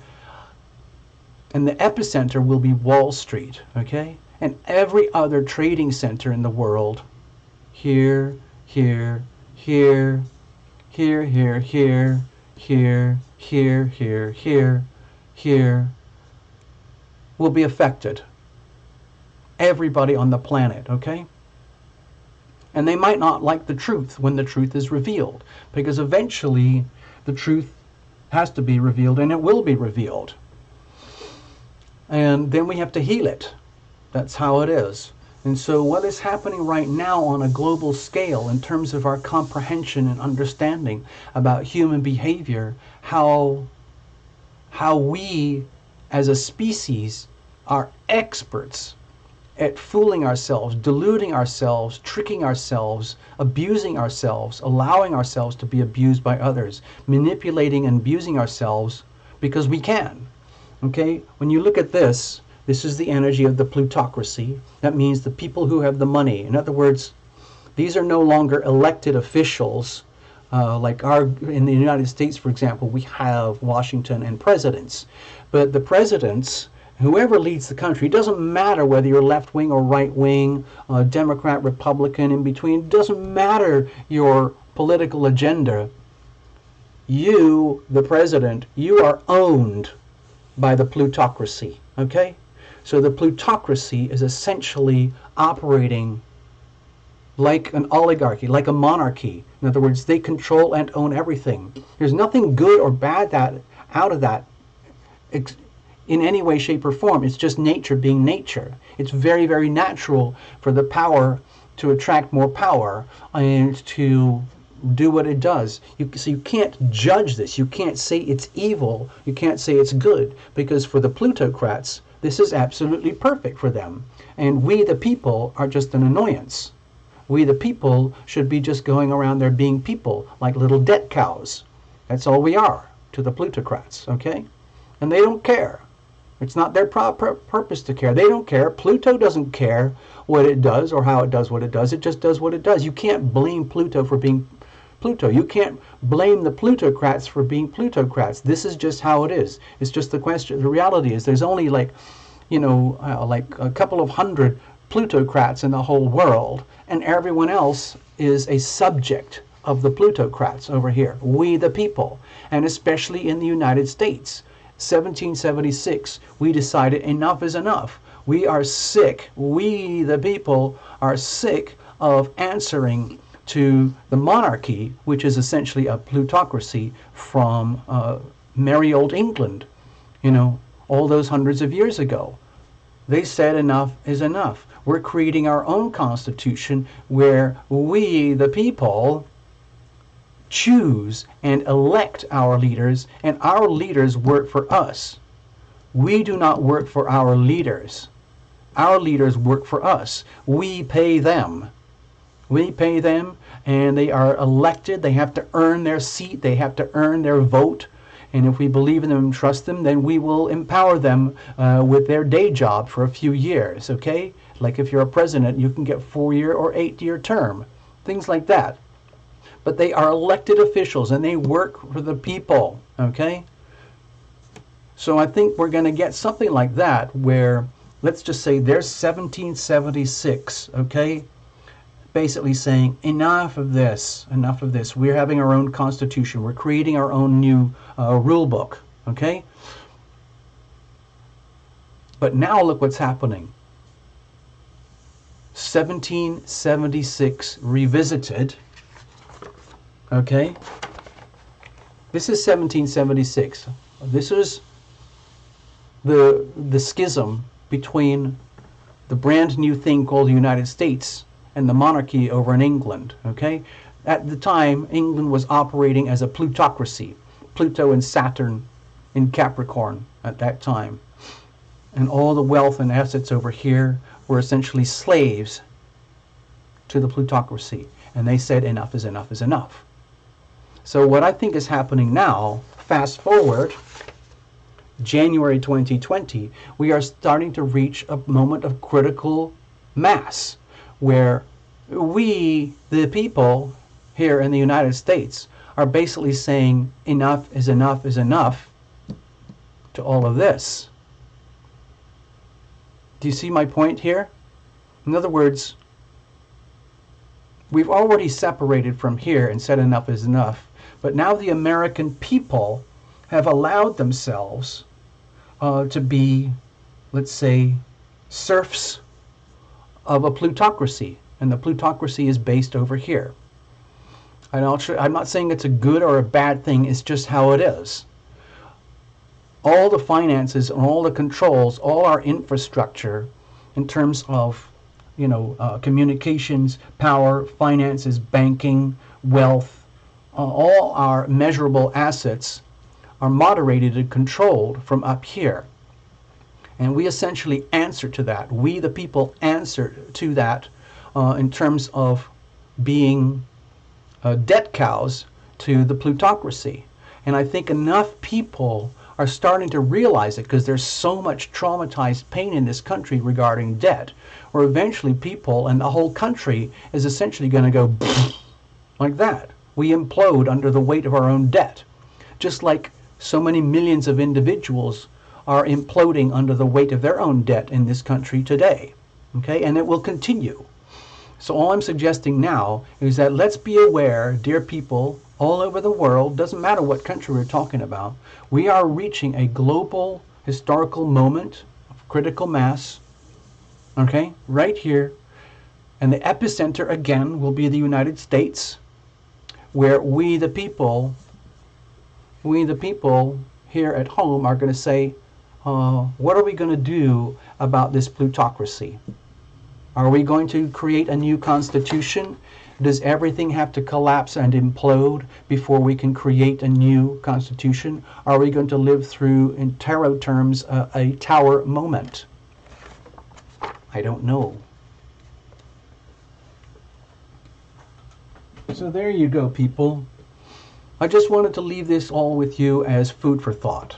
And the epicenter will be Wall Street, okay? And every other trading center in the world, here, here, here, here, here, here, here, here, here, here, here, will be affected. Everybody on the planet, okay? And they might not like the truth when the truth is revealed, because eventually the truth has to be revealed, and it will be revealed. And then we have to heal it. That's how it is. And so what is happening right now on a global scale in terms of our comprehension and understanding about human behavior, how how we as a species are experts at fooling ourselves, deluding ourselves, tricking ourselves, abusing ourselves, allowing ourselves to be abused by others, manipulating and abusing ourselves because we can. Okay? When you look at this, this is the energy of the plutocracy. That means the people who have the money. In other words, these are no longer elected officials like in the United States, for example, we have Washington and presidents. But the presidents, whoever leads the country, it doesn't matter whether you're left wing or right wing, Democrat, Republican, in between, it doesn't matter your political agenda. You, the president, you are owned by the plutocracy, okay? So the plutocracy is essentially operating like an oligarchy, like a monarchy. In other words, they control and own everything. There's nothing good or bad out of that in any way, shape, or form. It's just nature being nature. It's very, very natural for the power to attract more power and to do what it does. So you can't judge this. You can't say it's evil. You can't say it's good, because for the plutocrats, this is absolutely perfect for them. And we, the people, are just an annoyance. We, the people, should be just going around there being people, like little debt cows. That's all we are to the plutocrats, okay? And they don't care. It's not their purpose to care. They don't care. Pluto doesn't care what it does or how it does what it does. It just does what it does. You can't blame Pluto for being Pluto. You can't blame the plutocrats for being plutocrats. This is just how it is. It's just the question. The reality is there's only like a couple of hundred plutocrats in the whole world, and everyone else is a subject of the plutocrats over here. We the people, and especially in the United States. 1776, we decided enough is enough. We are sick. We the people are sick of answering to the monarchy, which is essentially a plutocracy from merry old England, all those hundreds of years ago. They said enough is enough. We're creating our own constitution where we, the people, choose and elect our leaders, and our leaders work for us. We do not work for our leaders. Our leaders work for us. We pay them. We pay them, and they are elected. They have to earn their seat. They have to earn their vote. And if we believe in them and trust them, then we will empower them with their day job for a few years, okay? Like if you're a president, you can get 4-year or 8-year term, things like that. But they are elected officials, and they work for the people, okay? So I think we're going to get something like that where, let's just say there's 1776, okay? Basically saying, enough of this, enough of this. We're having our own constitution. We're creating our own new rule book, okay? But now look what's happening. 1776 revisited, okay? This is 1776. This is the schism between the brand new thing called the United States and the monarchy over in England, okay? At the time, England was operating as a plutocracy. Pluto and Saturn in Capricorn at that time. And all the wealth and assets over here were essentially slaves to the plutocracy. And they said enough is enough is enough. So what I think is happening now, fast forward, January 2020, we are starting to reach a moment of critical mass where we, the people here in the United States, are basically saying enough is enough is enough to all of this. Do you see my point here? In other words, we've already separated from here and said enough is enough, but now the American people have allowed themselves to be, let's say, serfs of a plutocracy, and the plutocracy is based over here. I'm not saying it's a good or a bad thing, it's just how it is. All the finances and all the controls, all our infrastructure in terms of, communications, power, finances, banking, wealth, all our measurable assets are moderated and controlled from up here. And we essentially answer to that. We, the people, answer to that in terms of being debt cows to the plutocracy. And I think enough people are starting to realize it, because there's so much traumatized pain in this country regarding debt, where eventually people and the whole country is essentially going to go like that. We implode under the weight of our own debt, just like so many millions of individuals are imploding under the weight of their own debt in this country today. Okay, and it will continue. So all I'm suggesting now is that let's be aware, dear people, all over the world, doesn't matter what country we're talking about, we are reaching a global historical moment of critical mass, okay, right here. And the epicenter, again, will be the United States, where we the people here at home are going to say, what are we going to do about this plutocracy? Are we going to create a new constitution? Does everything have to collapse and implode before we can create a new constitution? Are we going to live through, in tarot terms, a tower moment? I don't know. So there you go, people. I just wanted to leave this all with you as food for thought.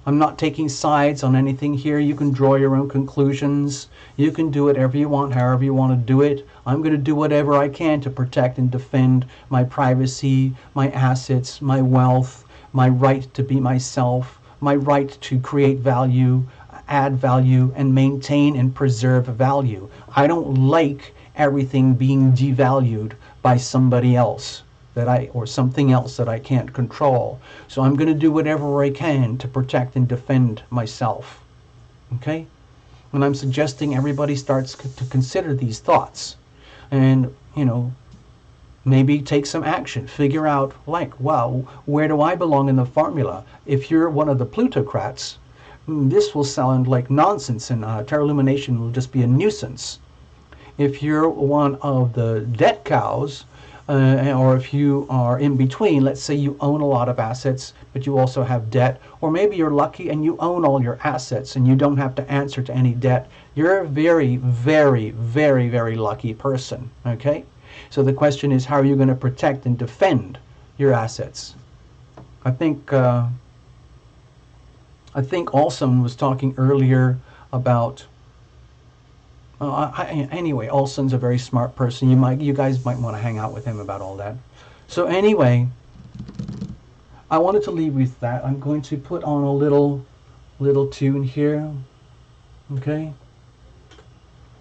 I'm not taking sides on anything here. You can draw your own conclusions. You can do whatever you want, however you want to do it. I'm going to do whatever I can to protect and defend my privacy, my assets, my wealth, my right to be myself, my right to create value, add value, and maintain and preserve value. I don't like everything being devalued by somebody else or something else that I can't control. So I'm going to do whatever I can to protect and defend myself. Okay? And I'm suggesting everybody starts to consider these thoughts and, maybe take some action. Figure out, wow, where do I belong in the formula? If you're one of the plutocrats, this will sound like nonsense, and tarot illumination will just be a nuisance. If you're one of the debt cows, or if you are in between, let's say you own a lot of assets, but you also have debt, or maybe you're lucky and you own all your assets and you don't have to answer to any debt. You're a very, very, very, very lucky person, okay? So the question is, how are you going to protect and defend your assets? I think Olson was talking earlier about anyway, Olson's a very smart person. You guys might want to hang out with him about all that. So anyway, I wanted to leave with that. I'm going to put on a little tune here. Okay.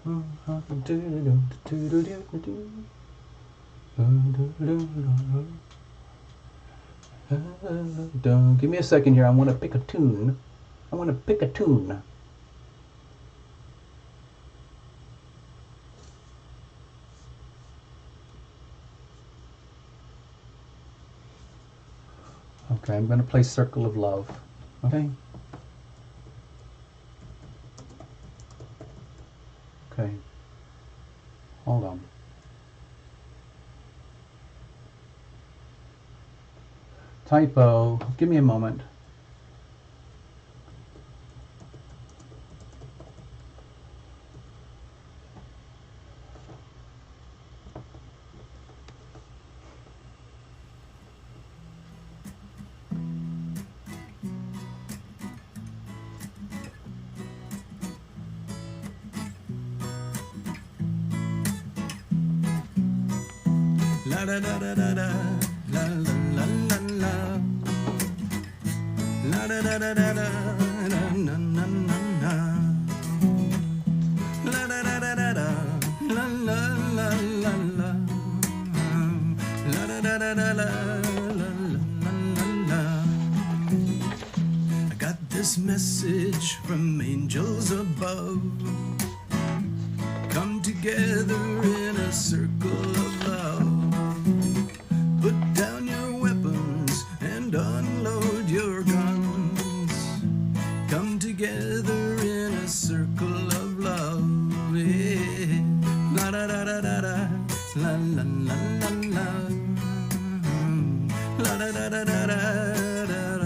Give me a second here. I want to pick a tune. Okay, I'm going to play Circle of Love. Okay? Okay. Hold on. Typo. Give me a moment.
La da da da da da, la la la la la, la da da da da da, na na na na na, la da da da da da, la la la la la, la da da da da la, la la la la. I got this message from angels above. Come together in a circle of love. Put down your weapons and unload your guns. Come together in a circle of love. Yeah. La da da da da da, la la la la la, la da da da da da.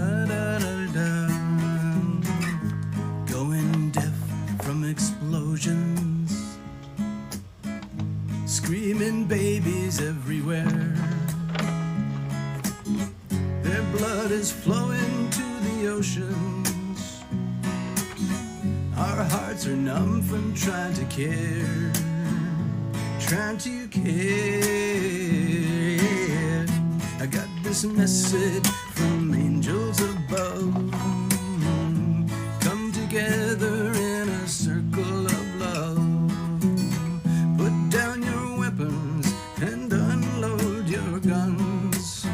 screaming babies everywhere. Their blood is flowing to the oceans. Our hearts are numb from trying to care, trying to care. I got this message from angels above. Come together in a circle of love. Put down your weapons and unload your guns.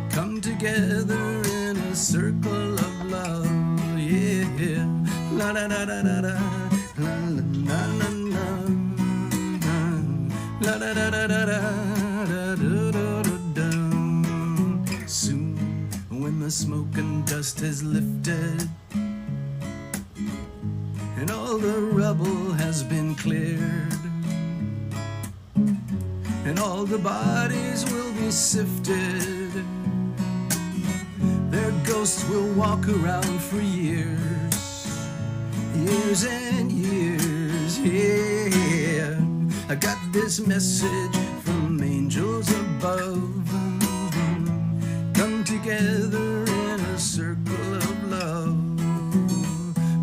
Come together in a circle of love. Yeah. La da da da da da. La la la la la. La da da da da da. Soon, when the smoke and dust has lifted and all the rubble has been cleared, and all the bodies will be sifted, their ghosts will walk around for years, years and years. Yeah, I got this message from angels above. Come together in a circle of love.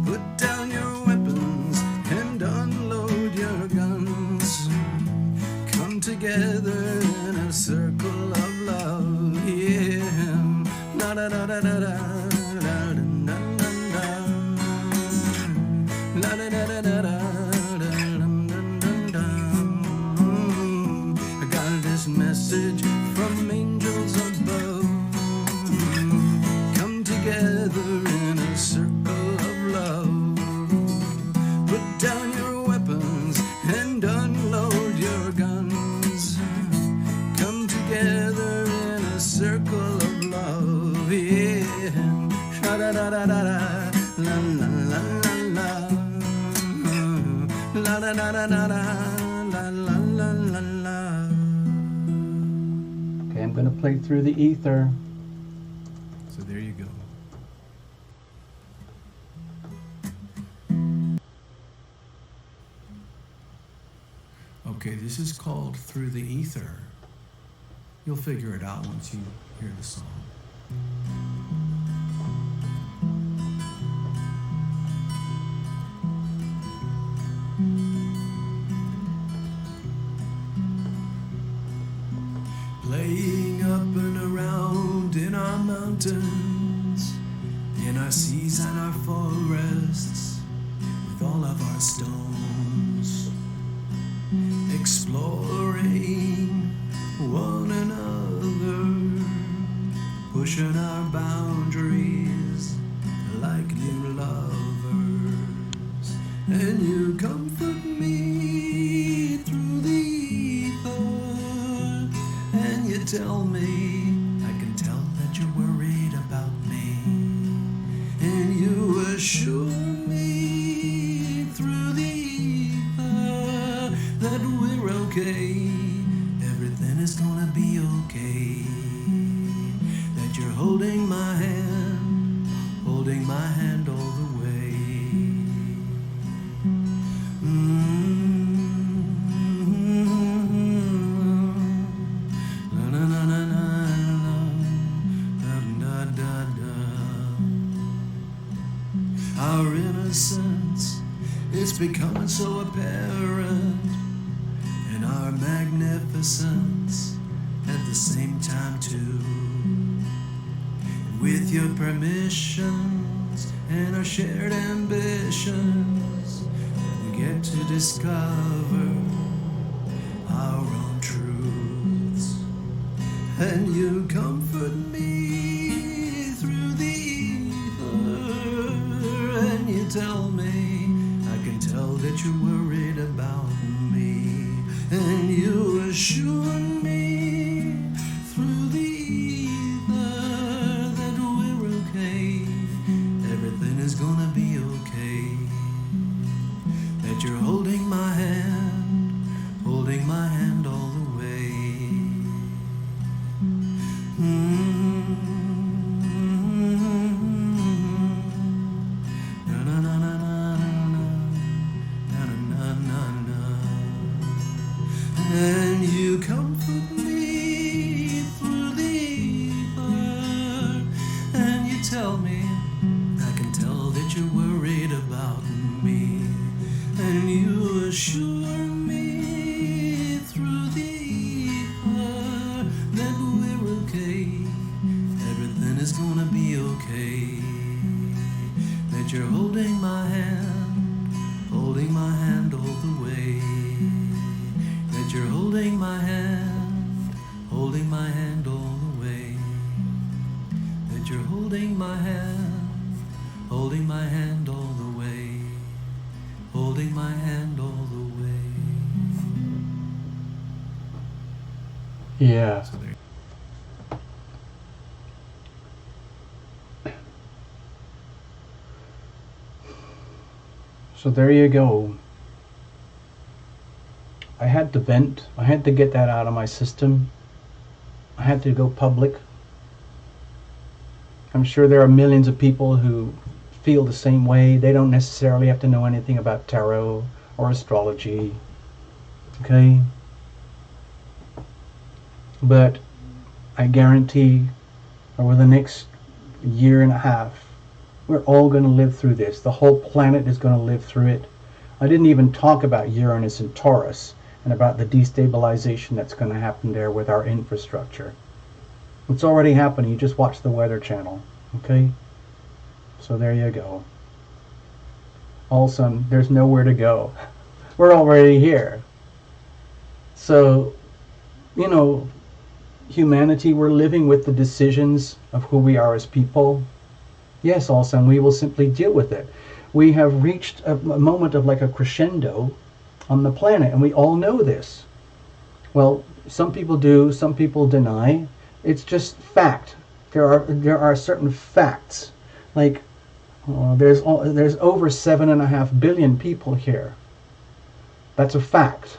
Put down your weapons and unload your guns. Come together in a circle of love. Yeah. La da da da da da. La da da da da da. I got this message from angels above. Come together in a circle of love. Put down your weapons and unload your guns. Come together in a circle of love. Yeah. Sha da da da da da. La la la la la. La da da da da da. La la la la la.
Okay, I'm going to play Through the Ether.
So there you go. Okay, this is called Through the Ether. You'll figure it out once you hear the song. Playing up and around in our mountains, in our seas and our forests, with all of our stones, exploring one another, pushing our boundaries like new lovers. And you comfort me through the ether, and you tell me, I can tell that you're worried about me, and you assure me through the ether that we're okay, everything is gonna be okay, that you're holding my hand all the way. Our innocence, it's becoming so apparent, and our magnificence at the same time too. With your permissions and our shared ambitions, we get to discover our own truths. And you comfort me through the ether, and you tell me, I can tell that you're worried about me, and you assure me through the ether that we're okay, everything is gonna be okay, that you're holding my hand all the way. and you comfort me through the ether, and you tell me, I can tell that you're worried about me, and you assure me through the ether that we're okay, everything is gonna be okay, that you're holding my hand all the way, that you're holding my hand all the way, that you're holding my hand all the way, holding my hand all the way.
Yeah. So there you go. I had to vent. I had to get that out of my system. I had to go public. I'm sure there are millions of people who feel the same way. They don't necessarily have to know anything about tarot or astrology. Okay? But I guarantee over the next year and a half, we're all going to live through this. The whole planet is going to live through it. I didn't even talk about Uranus and Taurus and about the destabilization that's going to happen there with our infrastructure. It's already happening. You just watch the Weather Channel. Okay? So there you go. Also, there's nowhere to go. We're already here. So, you know, humanity, we're living with the decisions of who we are as people. Yes, also, we will simply deal with it. We have reached a moment of like a crescendo on the planet, and we all know this. Well, some people do, some people deny. It's just fact. There are certain facts. Like, there's over 7.5 billion people here. That's a fact.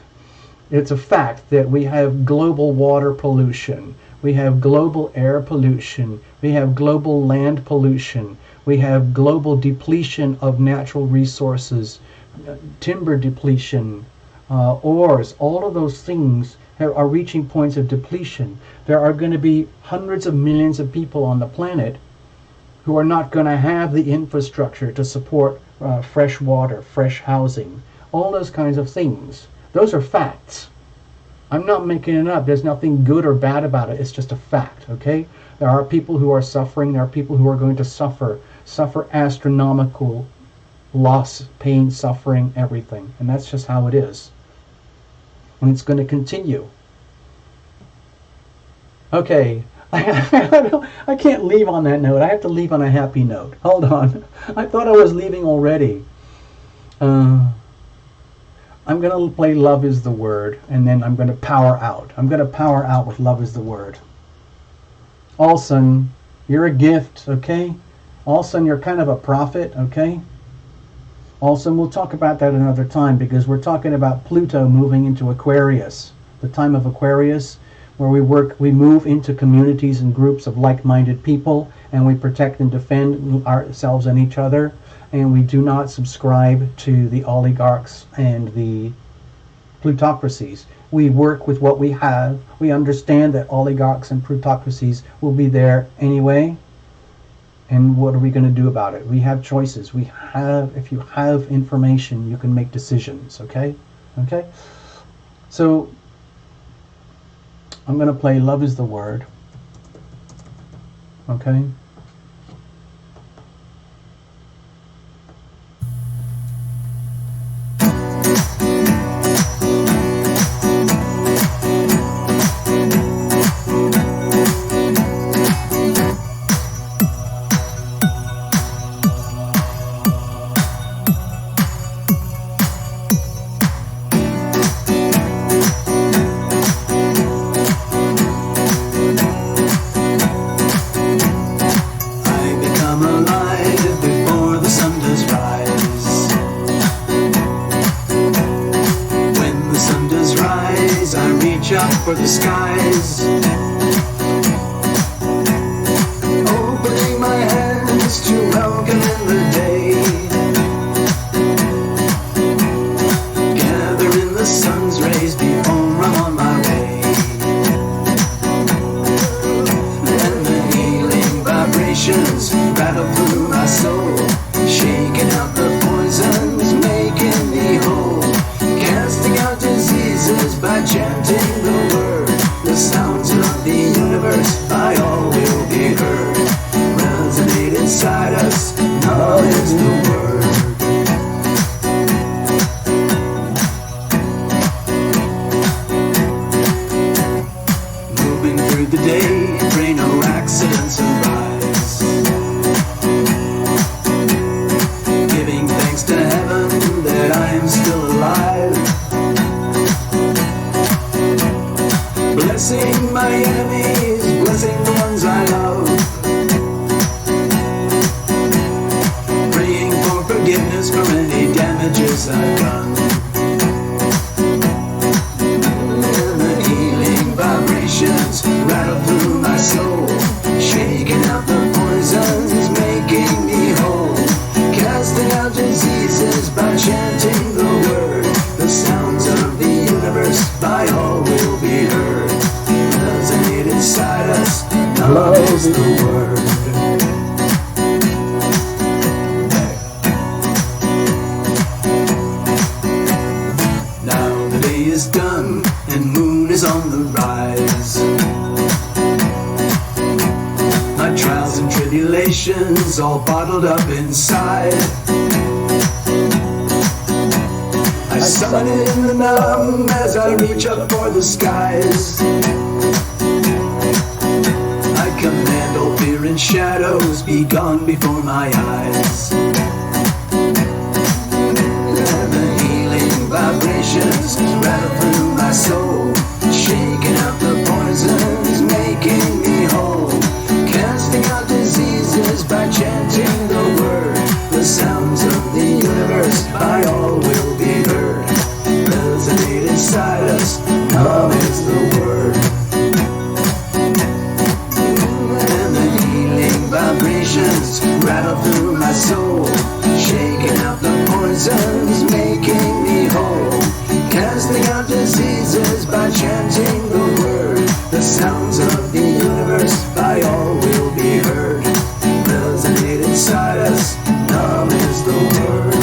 It's a fact that we have global water pollution. We have global air pollution. We have global land pollution. We have global depletion of natural resources, timber depletion, ores. All of those things are reaching points of depletion. There are going to be hundreds of millions of people on the planet who are not going to have the infrastructure to support fresh water, fresh housing, all those kinds of things. Those are facts. I'm not making it up. There's nothing good or bad about it. It's just a fact, okay? There are people who are suffering. There are people who are going to suffer astronomical loss, pain, suffering, everything. And that's just how it is. And it's going to continue. Okay. I can't leave on that note. I have to leave on a happy note. Hold on. I thought I was leaving already. I'm going to play Love is the Word, and then I'm going to power out. I'm going to power out with Love is the Word. Olson, you're a gift, okay? Olson, you're kind of a prophet, okay? Olson, we'll talk about that another time, because we're talking about Pluto moving into Aquarius, the time of Aquarius, where we move into communities and groups of like-minded people, and we protect and defend ourselves and each other. And we do not subscribe to the oligarchs and the plutocracies. We work with what we have. We understand that oligarchs and plutocracies will be there anyway. And what are we going to do about it? We have choices. If you have information, you can make decisions, okay? Okay? So, I'm going to play Love is the Word. Okay?
For the skies, opening my hands to welcome in the day, gather in the sun's rays before I'm on by chanting the word. The sounds of the universe by all will be heard. Resonate inside us, knowledge the word. Moving through the day, pray no accidents arise. Giving thanks to heaven that I am still alive. Blessing my enemies, blessing the ones I love. Praying for forgiveness for any damages I've done. And the healing vibrations rattle through my soul, shaking out the poisons, making me whole. Casting out diseases by chanting the word. The sounds of the universe by all will be heard. Resonate inside us, love is the word. Now the day is done and moon is on the rise. My trials and tribulations all bottled up inside. I summon in the numb as I reach up for the skies. I command all fear and shadows be gone before my eyes. And the healing vibrations rattle through my soul, shaking out the poisons, making me whole. Casting out diseases by chanting the word. The sounds of the universe by all will be heard. Resonate inside us, love is the word. And the healing vibrations rattle through my soul, shaking out the poisons, making me whole. Casting out diseases by chanting the word. The sounds of the universe by all will be heard. Resonate inside us, love is the word.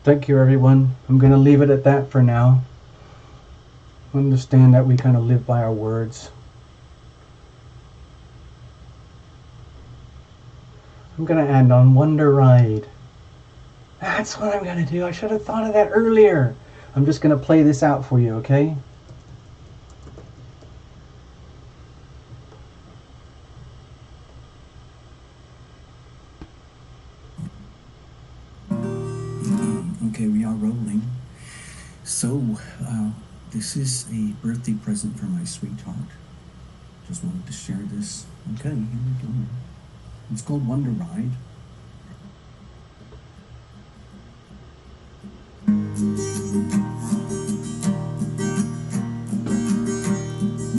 Thank you, everyone. I'm going to leave it at that for now. Understand that we kind of live by our words. I'm going to end on Wonder Ride. That's what I'm going to do. I should have thought of that earlier. I'm just going to play this out for you, okay?
Okay, we are rolling. So, this is a birthday present for my sweetheart. Just wanted to share this. Okay, here we go. It's called Wonder Ride.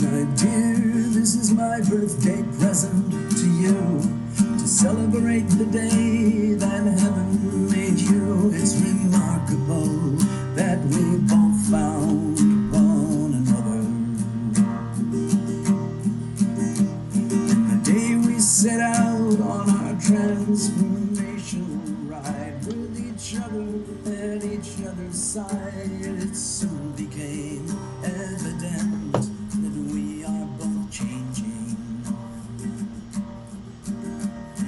My dear, this is my birthday present to you, to celebrate the day that heaven made you. It's remarkable that we both found one another. And the day we set out on our transformation ride with each other at each other's side, it soon became evident that we are both changing.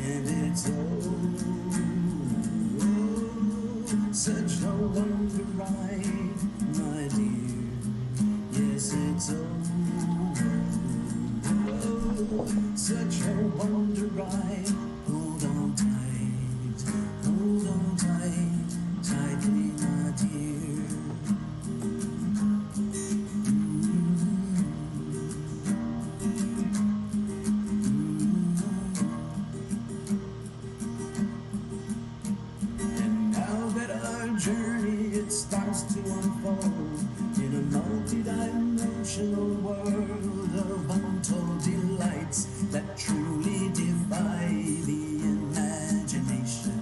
And it's such a wonder ride, my dear. Yes, it's such a wonder ride. Hold on tight, tightly, my dear. And now that our journey it starts to unfold in a multi-dimensional world of untold delights that truly defy the imagination.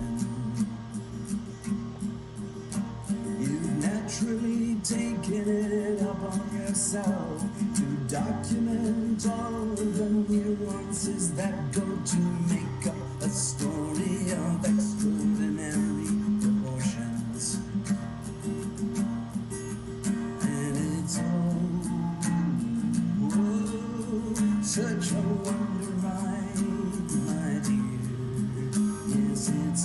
You've naturally taken it upon yourself to document all the nuances that go to make up a story of extraordinary proportions. And it's such a wonder ride, my dear. Yes, it's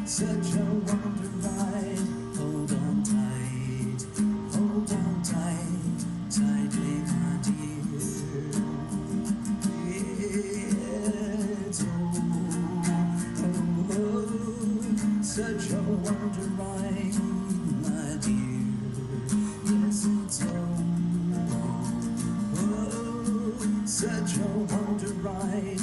such a wonder ride. Hold on tight, tightly, my dear. It's such a wonder ride, my dear. Yes, it's such a wonder ride.